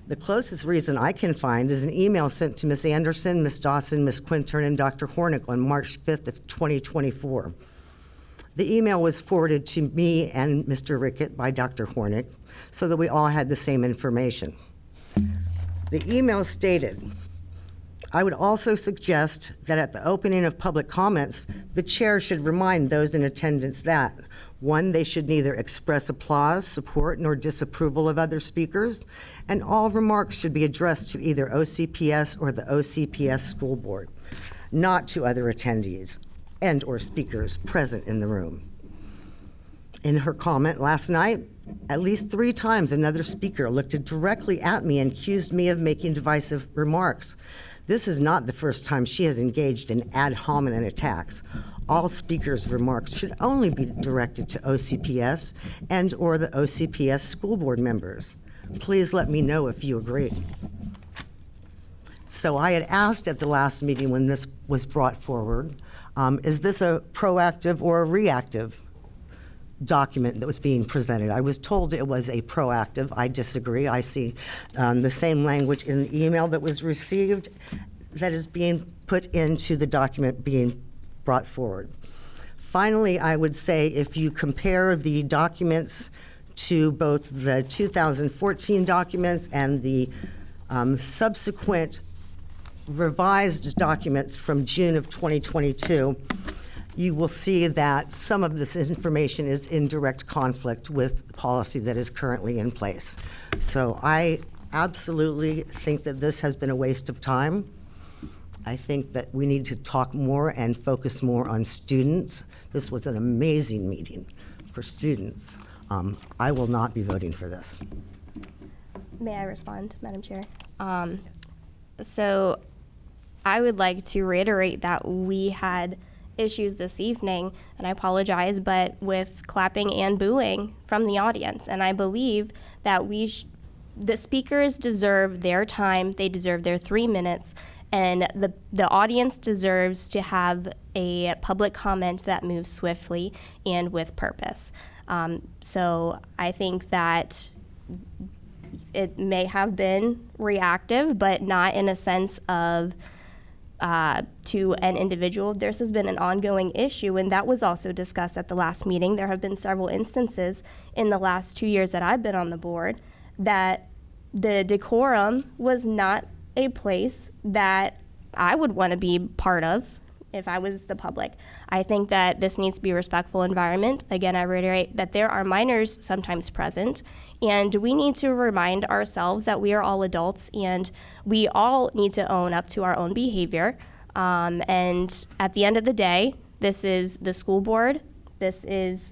The closest reason I can find is an email sent to Ms. Anderson, Ms. Dawson, Ms. Quintern, and Dr. Hornick on March 5th of 2024. The email was forwarded to me and Mr. Rickett by Dr. Hornick so that we all had the same information. The email stated, I would also suggest that at the opening of public comments, the chair should remind those in attendance that, 1, they should neither express applause, support, nor disapproval of other speakers, and all remarks should be addressed to either OCPS or the OCPS school board, not to other attendees and or speakers present in the room. In her comment last night, at least 3 times another speaker looked directly at me and accused me of making divisive remarks. This is not the first time she has engaged in ad hominem attacks. All speakers' remarks should only be directed to OCPS and or the OCPS school board members. Please let me know if you agree. So I had asked at the last meeting when this was brought forward, is this a proactive or a reactive document that was being presented? I was told it was a proactive. I disagree. I see the same language in the email that was received that is being put into the document being brought forward. Finally, I would say if you compare the documents to both the 2014 documents and the subsequent revised documents from June of 2022, you will see that some of this information is in direct conflict with the policy that is currently in place. So I absolutely think that this has been a waste of time. I think that we need to talk more and focus more on students. This was an amazing meeting for students. I will not be voting for this. May I respond, Madam Chair? So I would like to reiterate that we had issues this evening, and I apologize, but with clapping and booing from the audience. And I believe that the speakers deserve their time, they deserve their 3 minutes, and the audience deserves to have a public comment that moves swiftly and with purpose. So I think that it may have been reactive, but not in a sense of to an individual. This has been an ongoing issue, and that was also discussed at the last meeting. There have been several instances in the last 2 years that I've been on the board that the decorum was not a place that I would want to be part of if I was the public. I think that this needs to be a respectful environment. Again, I reiterate that there are minors sometimes present, and we need to remind ourselves that we are all adults and we all need to own up to our own behavior. And at the end of the day, this is the school board. This is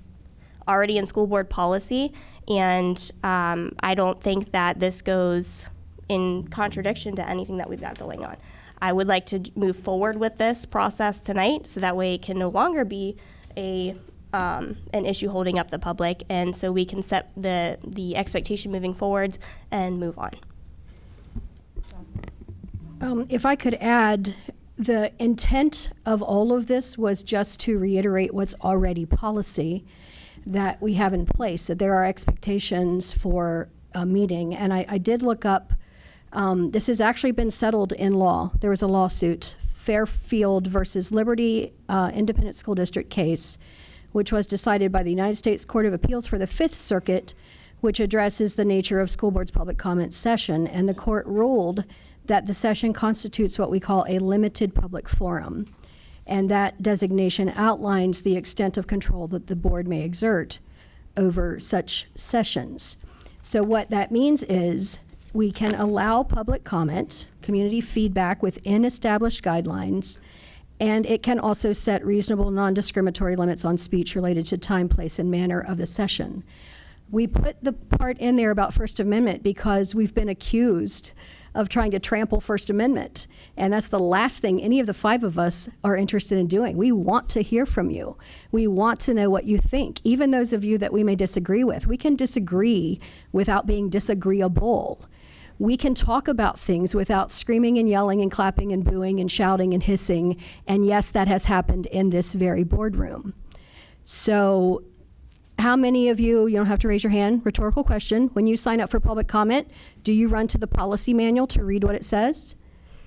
already in school board policy, and I don't think that this goes in contradiction to anything that we've got going on. I would like to move forward with this process tonight so that way it can no longer be an issue holding up the public, and so we can set the expectation moving forward and move on. If I could add, the intent of all of this was just to reiterate what's already policy that we have in place, that there are expectations for a meeting. And I did look up, this has actually been settled in law. There was a lawsuit, Fairfield versus Liberty Independent School District case, which was decided by the United States Court of Appeals for the Fifth Circuit, which addresses the nature of school board's public comment session. And the court ruled that the session constitutes what we call a limited public forum. And that designation outlines the extent of control that the board may exert over such sessions. So what that means is we can allow public comment, community feedback within established guidelines, and it can also set reasonable non-discriminatory limits on speech related to time, place, and manner of the session. We put the part in there about First Amendment because we've been accused of trying to trample First Amendment. And that's the last thing any of the 5 of us are interested in doing. We want to hear from you. We want to know what you think, even those of you that we may disagree with. We can disagree without being disagreeable. We can talk about things without screaming and yelling and clapping and booing and shouting and hissing. And yes, that has happened in this very boardroom. So how many of you don't have to raise your hand, rhetorical question, when you sign up for public comment, do you run to the policy manual to read what it says?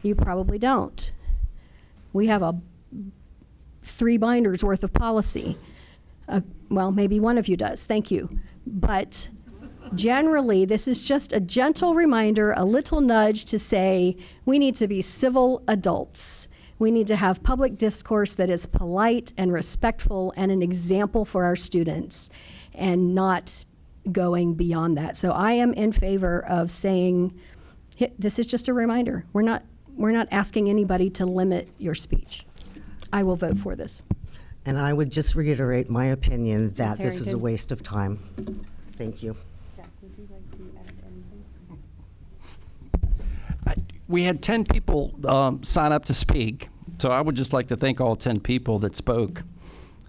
You probably don't. We have 3 binders worth of policy. Well, maybe one of you does, thank you. But generally, this is just a gentle reminder, a little nudge to say we need to be civil adults. We need to have public discourse that is polite and respectful and an example for our students and not going beyond that. So I am in favor of saying, this is just a reminder. We're not asking anybody to limit your speech. I will vote for this. And I would just reiterate my opinion that this is a waste of time. Thank you. We had 10 people sign up to speak, so I would just like to thank all 10 people that spoke.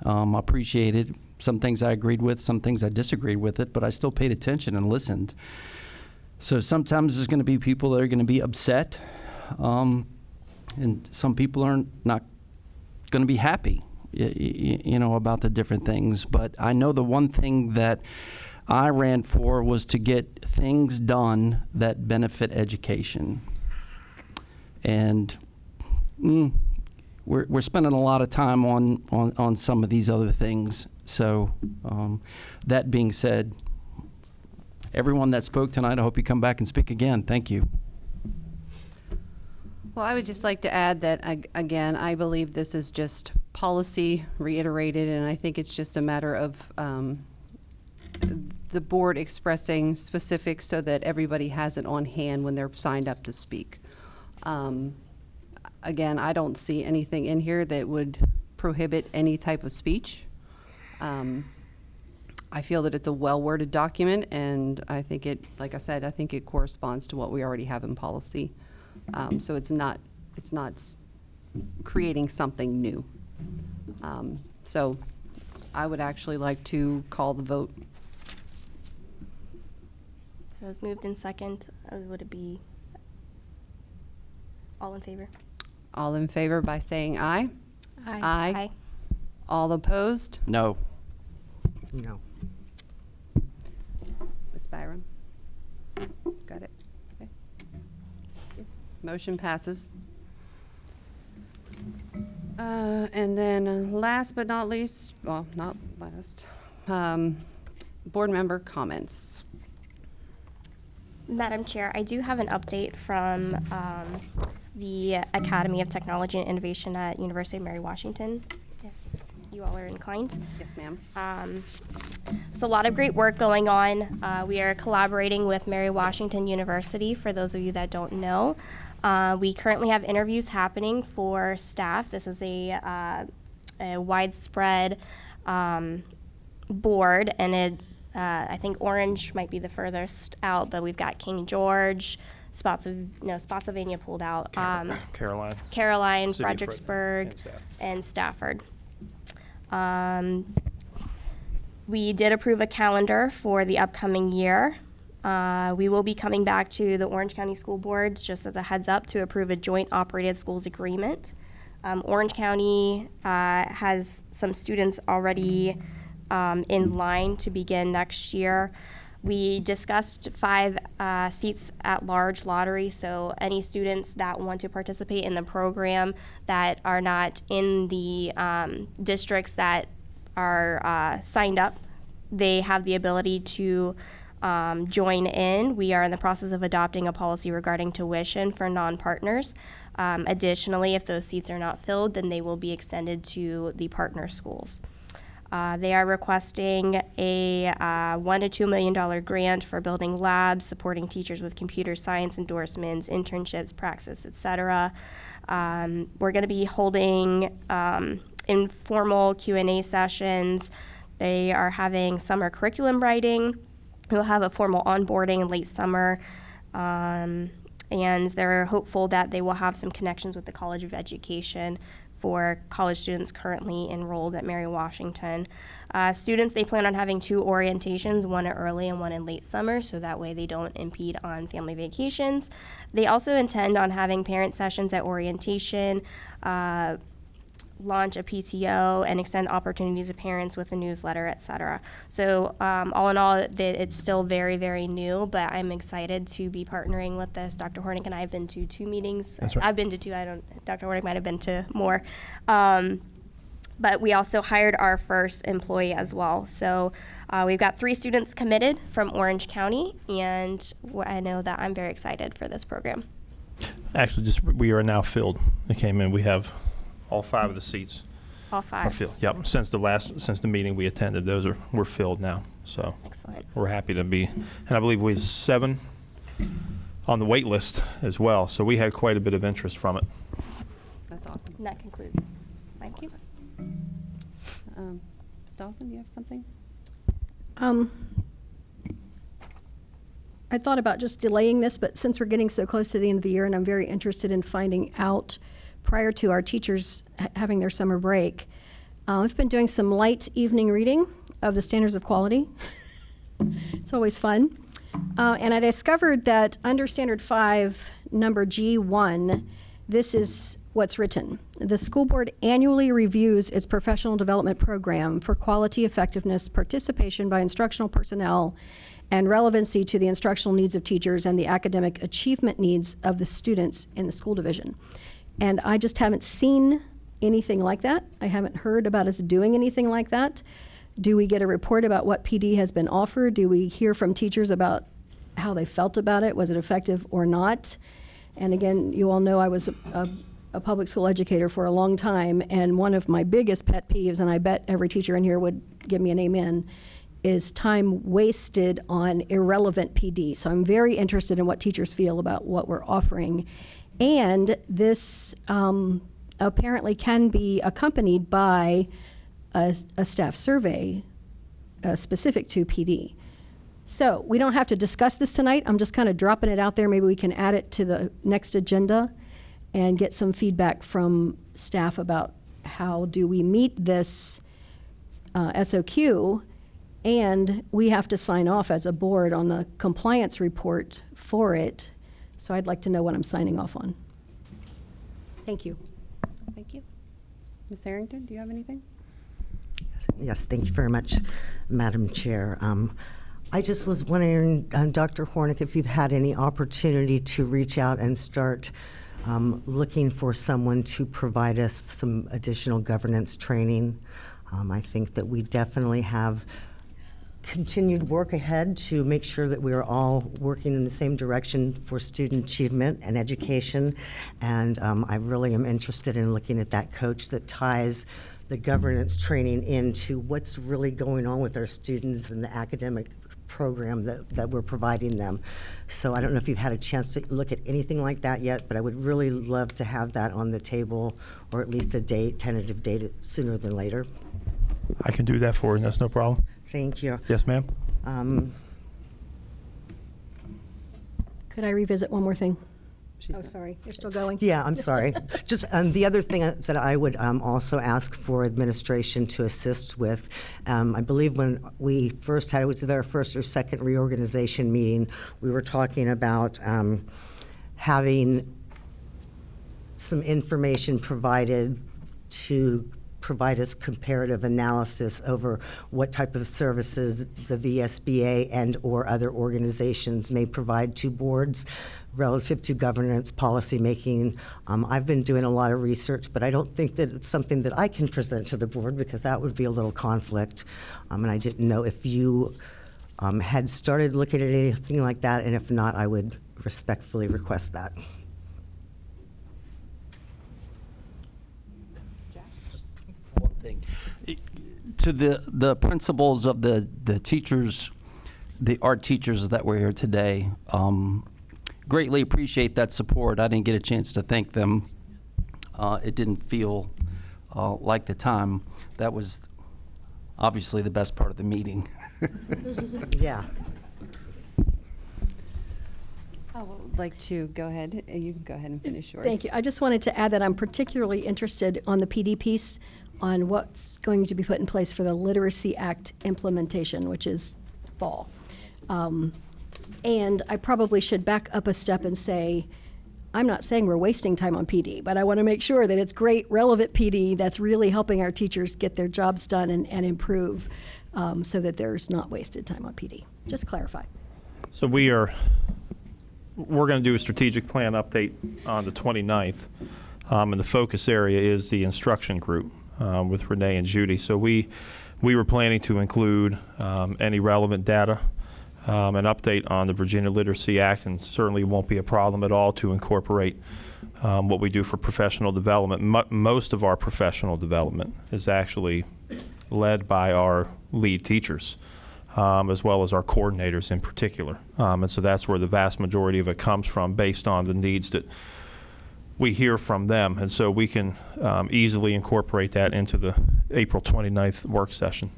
I appreciated some things I agreed with, some things I disagreed with it, but I still paid attention and listened. So sometimes there's going to be people that are going to be upset. and some people are not going to be happy, about the different things. But I know the one thing that I ran for was to get things done that benefit education. And we're spending a lot of time on some of these other things. So that being said, everyone that spoke tonight, I hope you come back and speak again. Thank you. Well, I would just like to add that, again, I believe this is just policy reiterated, and I think it's just a matter of the board expressing specifics so that everybody has it on hand when they're signed up to speak. Again, I don't see anything in here that would prohibit any type of speech. I feel that it's a well-worded document, and I think it, like I said, I think it corresponds to what we already have in policy. So it's not creating something new. So I would actually like to call the vote. So it was moved in second. Would it be all in favor? All in favor by saying aye? Aye. Aye. All opposed? No. No. Ms. Byram? Got it? Okay. Motion passes. And then last but not least, well, not last, board member comments. Madam Chair, I do have an update from the Academy of Technology and Innovation at University of Mary Washington, if you all are inclined. Yes, ma'am. It's a lot of great work going on. We are collaborating with Mary Washington University, for those of you that don't know. We currently have interviews happening for staff. This is a widespread board, and I think Orange might be the furthest out, but we've got King George, Spotsylvania pulled out, City Caroline, of Fredericksburg, and Stafford. and Stafford. We did approve a calendar for the upcoming year. We will be coming back to the Orange County School Board, just as a heads up, to approve a joint operated schools agreement. Orange County has some students already in line to begin next year. We discussed 5 seats at large lottery, so any students that want to participate in the program that are not in the districts that are signed up, they have the ability to join in. We are in the process of adopting a policy regarding tuition for non-partners. Additionally, if those seats are not filled, then they will be extended to the partner schools. They are requesting a $1 to $2 million grant for building labs, supporting teachers with computer science endorsements, internships, praxis, etc. We're going to be holding informal Q&A sessions. They are having summer curriculum writing. We'll have a formal onboarding in late summer. And they're hopeful that they will have some connections with the College of Education for college students currently enrolled at Mary Washington. Students, they plan on having 2 orientations, one early and one in late summer, so that way they don't impede on family vacations. They also intend on having parent sessions at orientation, launch a PTO, and extend opportunities to parents with a newsletter, etc. So all in all, it's still very, very new, but I'm excited to be partnering with this. Dr. Hornick and I have been to 2 meetings. That's right. I've been to 2. Dr. Hornick might have been to more. But we also hired our first employee as well. So we've got 3 students committed from Orange County, and I know that I'm very excited for this program. Actually, we are now filled. It came in. We have all 5 of the seats. All 5. Are filled. Yep. Since the meeting we attended, we're filled now. So excellent. We're happy to be, and I believe we have 7 on the wait list as well. So we had quite a bit of interest from it. That's awesome. And that concludes. Thank you. Ms. Dawson, do you have something? I thought about just delaying this, but since we're getting so close to the end of the year, and I'm very interested in finding out prior to our teachers having their summer break, I've been doing some light evening reading of the Standards of Quality. It's always fun. And I discovered that under Standard 5, number G1, this is what's written. The school board annually reviews its professional development program for quality, effectiveness, participation by instructional personnel, and relevancy to the instructional needs of teachers and the academic achievement needs of the students in the school division. And I just haven't seen anything like that. I haven't heard about us doing anything like that. Do we get a report about what PD has been offered? Do we hear from teachers about how they felt about it? Was it effective or not? And again, you all know I was a public school educator for a long time, and one of my biggest pet peeves, and I bet every teacher in here would give me an amen, is time wasted on irrelevant PD. So I'm very interested in what teachers feel about what we're offering. And this apparently can be accompanied by a staff survey specific to PD. So we don't have to discuss this tonight. I'm just kind of dropping it out there. Maybe we can add it to the next agenda and get some feedback from staff about how do we meet this SOQ. And we have to sign off as a board on the compliance report for it. So I'd like to know what I'm signing off on. Thank you. Thank you. Ms. Harrington, do you have anything? Yes, thank you very much, Madam Chair. I just was wondering, Dr. Hornick, if you've had any opportunity to reach out and start looking for someone to provide us some additional governance training. I think that we definitely have continued work ahead to make sure that we are all working in the same direction for student achievement and education. And I really am interested in looking at that coach that ties the governance training into what's really going on with our students and the academic program that we're providing them. So I don't know if you've had a chance to look at anything like that yet, but I would really love to have that on the table, or at least a date, tentative date, sooner than later. I can do that for you. That's no problem. Thank you. Yes, ma'am. Could I revisit one more thing? Oh, sorry, you're still going? Yeah, I'm sorry. Just the other thing that I would also ask for administration to assist with, I believe when we first had, it was our first or second reorganization meeting, we were talking about having some information provided to provide us comparative analysis over what type of services the VSBA and or other organizations may provide to boards relative to governance, policy making. I've been doing a lot of research, but I don't think that it's something that I can present to the board because that would be a little conflict. And I didn't know if you had started looking at anything like that, and if not, I would respectfully request that. One thing. To the principals of the teachers, the art teachers that were here today, greatly appreciate that support. I didn't get a chance to thank them. It didn't feel like the time. That was obviously the best part of the meeting. Yeah. I would like to go ahead. You can go ahead and finish yours. Thank you. I just wanted to add that I'm particularly interested on the PD piece on what's going to be put in place for the Literacy Act implementation, which is fall. And I probably should back up a step and say, I'm not saying we're wasting time on PD, but I want to make sure that it's great, relevant PD that's really helping our teachers get their jobs done and improve so that there's not wasted time on PD. Just clarify. So we're going to do a strategic plan update on the 29th, and the focus area is the instruction group with Renee and Judy. So we were planning to include any relevant data, an update on the Virginia Literacy Act, and certainly won't be a problem at all to incorporate what we do for professional development. Most of our professional development is actually led by our lead teachers, as well as our coordinators in particular. And so that's where the vast majority of it comes from, based on the needs that we hear from them. And so we can easily incorporate that into the April 29th work session.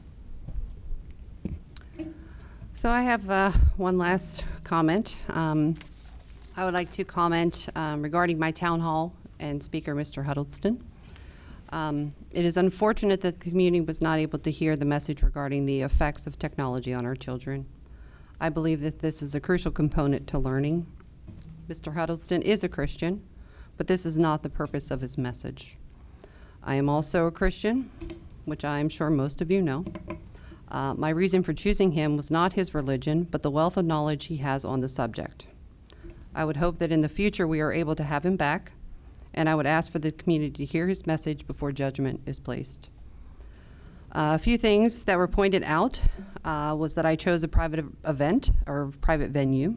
So I have one last comment. I would like to comment regarding my town hall and Speaker Mr. Huddleston. It is unfortunate that the community was not able to hear the message regarding the effects of technology on our children. I believe that this is a crucial component to learning. Mr. Huddleston is a Christian, but this is not the purpose of his message. I am also a Christian, which I am sure most of you know. My reason for choosing him was not his religion, but the wealth of knowledge he has on the subject. I would hope that in the future we are able to have him back, and I would ask for the community to hear his message before judgment is placed. A few things that were pointed out was that I chose a private event or private venue.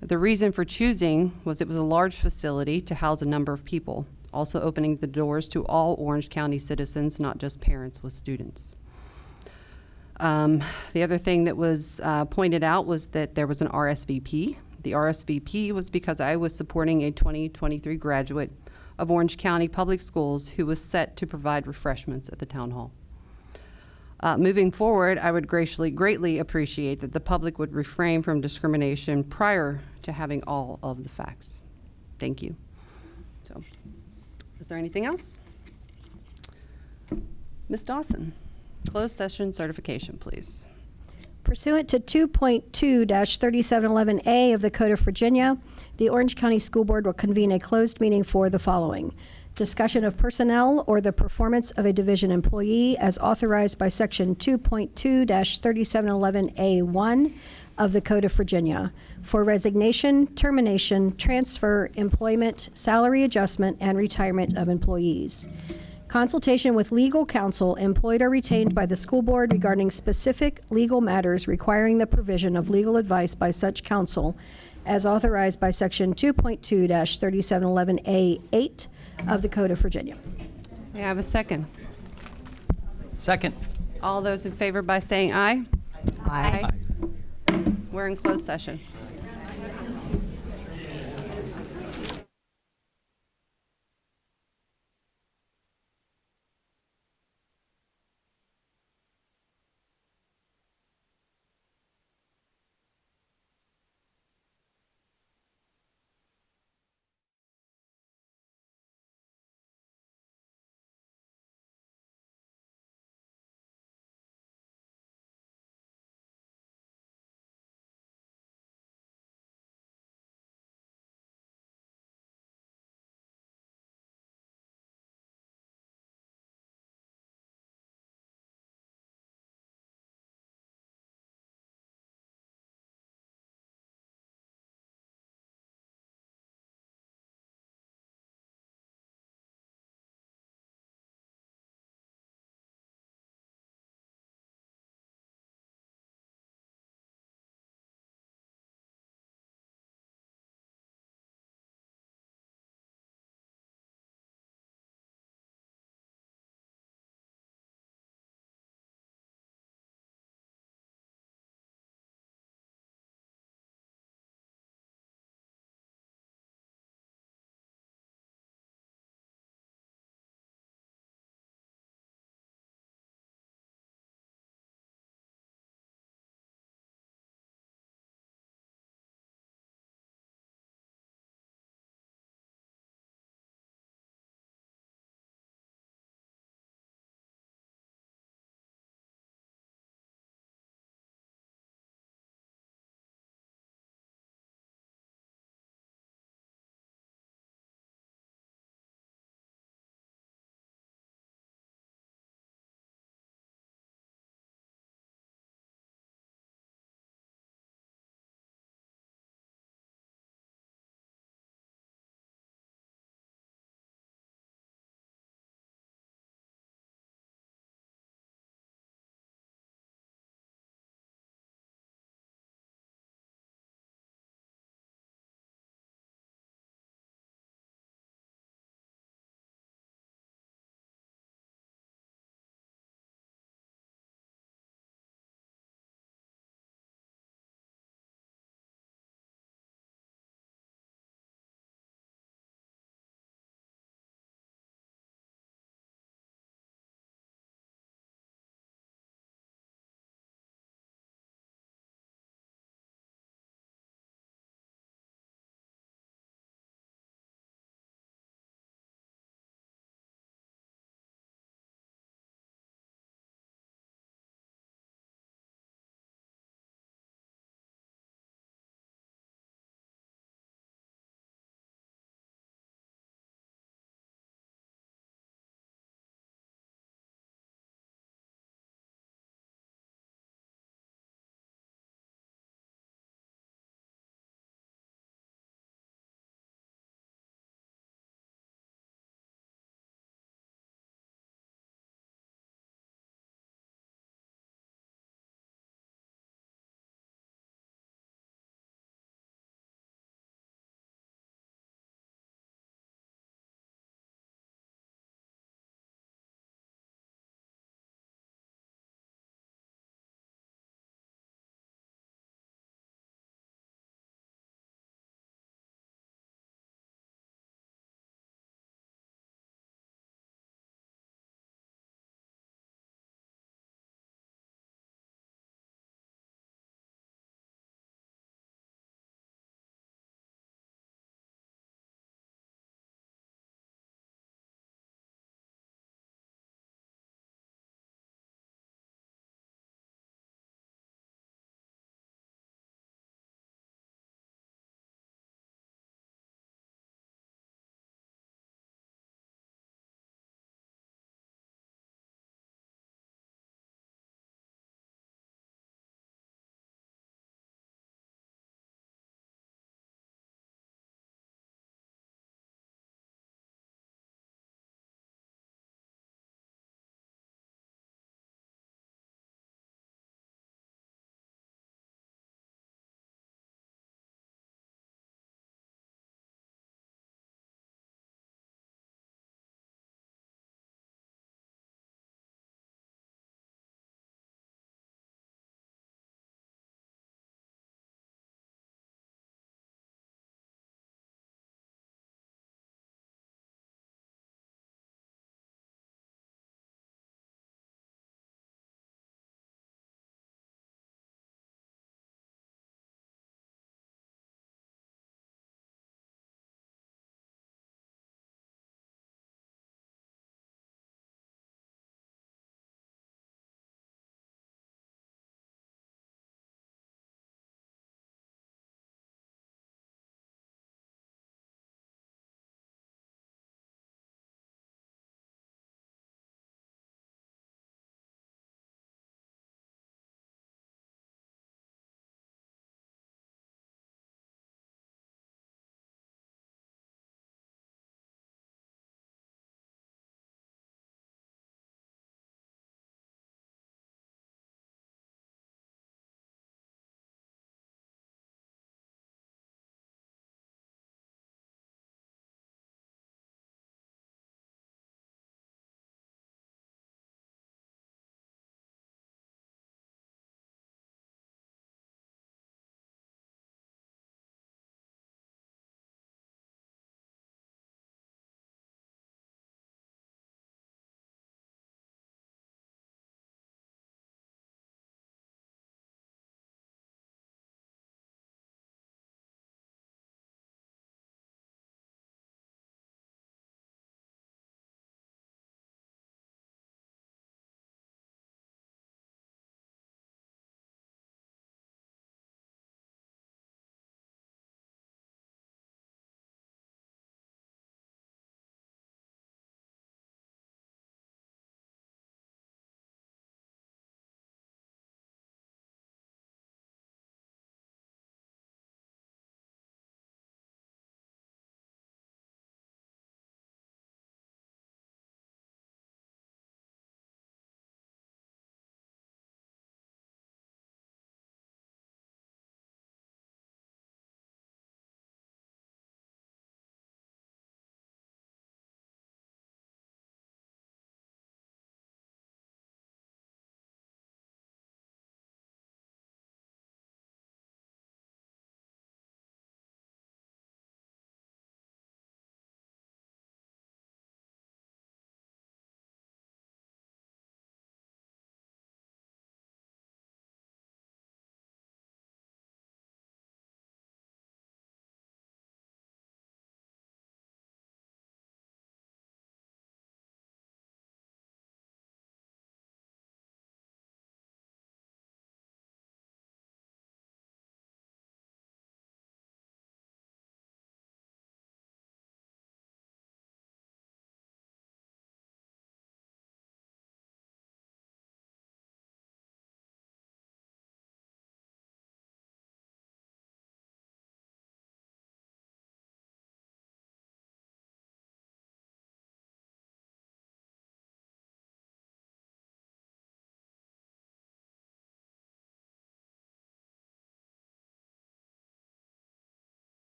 The reason for choosing was it was a large facility to house a number of people, also opening the doors to all Orange County citizens, not just parents with students. The other thing that was pointed out was that there was an RSVP. The RSVP was because I was supporting a 2023 graduate of Orange County Public Schools who was set to provide refreshments at the town hall. Moving forward, I would greatly appreciate that the public would refrain from discrimination prior to having all of the facts. Thank you. So, is there anything else? Ms. Dawson, closed session certification, please. Pursuant to 2.2-3711A of the Code of Virginia, the Orange County School Board will convene a closed meeting for the following: discussion of personnel or the performance of a division employee as authorized by Section 2.2-3711A1 of the Code of Virginia for resignation, termination, transfer, employment, salary adjustment, and retirement of employees. Consultation with legal counsel employed or retained by the school board regarding specific legal matters requiring the provision of legal advice by such counsel as authorized by Section 2.2-3711A8 of the Code of Virginia. May I have a second? Second. All those in favor by saying aye? Aye. We're in closed session.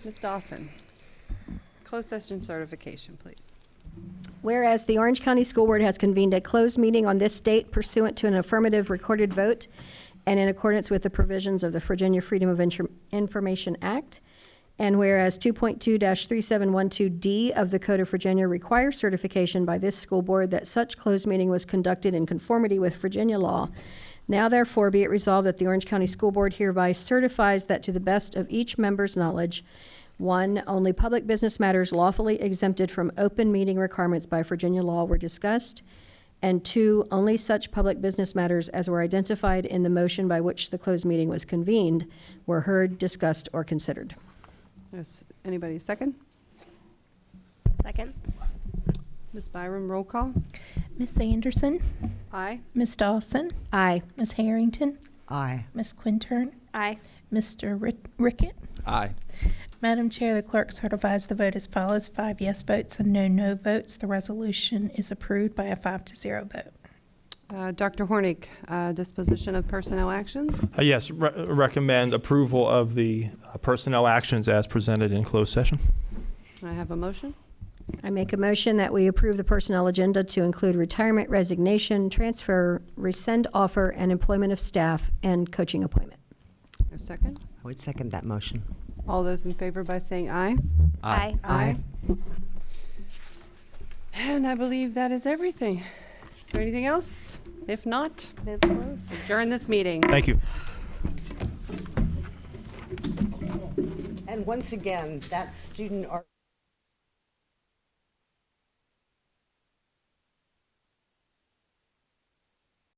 Ms. Dawson, closed session certification, please. Whereas the Orange County School Board has convened a closed meeting on this date pursuant to an affirmative recorded vote and in accordance with the provisions of the Virginia Freedom of Information Act. And whereas 2.2-3712D of the Code of Virginia requires certification by this school board that such closed meeting was conducted in conformity with Virginia law, now therefore be it resolved that the Orange County School Board hereby certifies that to the best of each member's knowledge, 1, only public business matters lawfully exempted from open meeting requirements by Virginia law were discussed, and 2, only such public business matters as were identified in the motion by which the closed meeting was convened were heard, discussed, or considered. Yes, anybody second? Second. Ms. Byram, roll call. Miss Anderson, Aye. Miss Dawson, Aye. Miss Harrington, Aye. Miss Quintern, Aye. Mr. Rickett. Aye. Madam Chair, the clerk certifies the vote as follows: 5 yes votes and no no votes. The resolution is approved by a 5-0 vote. Dr. Hornick, disposition of personnel actions. Yes, recommend approval of the personnel actions as presented in closed session. I have a motion. I make a motion that we approve the personnel agenda to include retirement, resignation, transfer, rescind offer, and employment of staff and coaching appointment. A second. I would second that motion. All those in favor by saying aye. Aye. Aye. And I believe that is everything. Is there anything else? If not, move close. Adjourn this meeting. Thank you. And once again, that student art.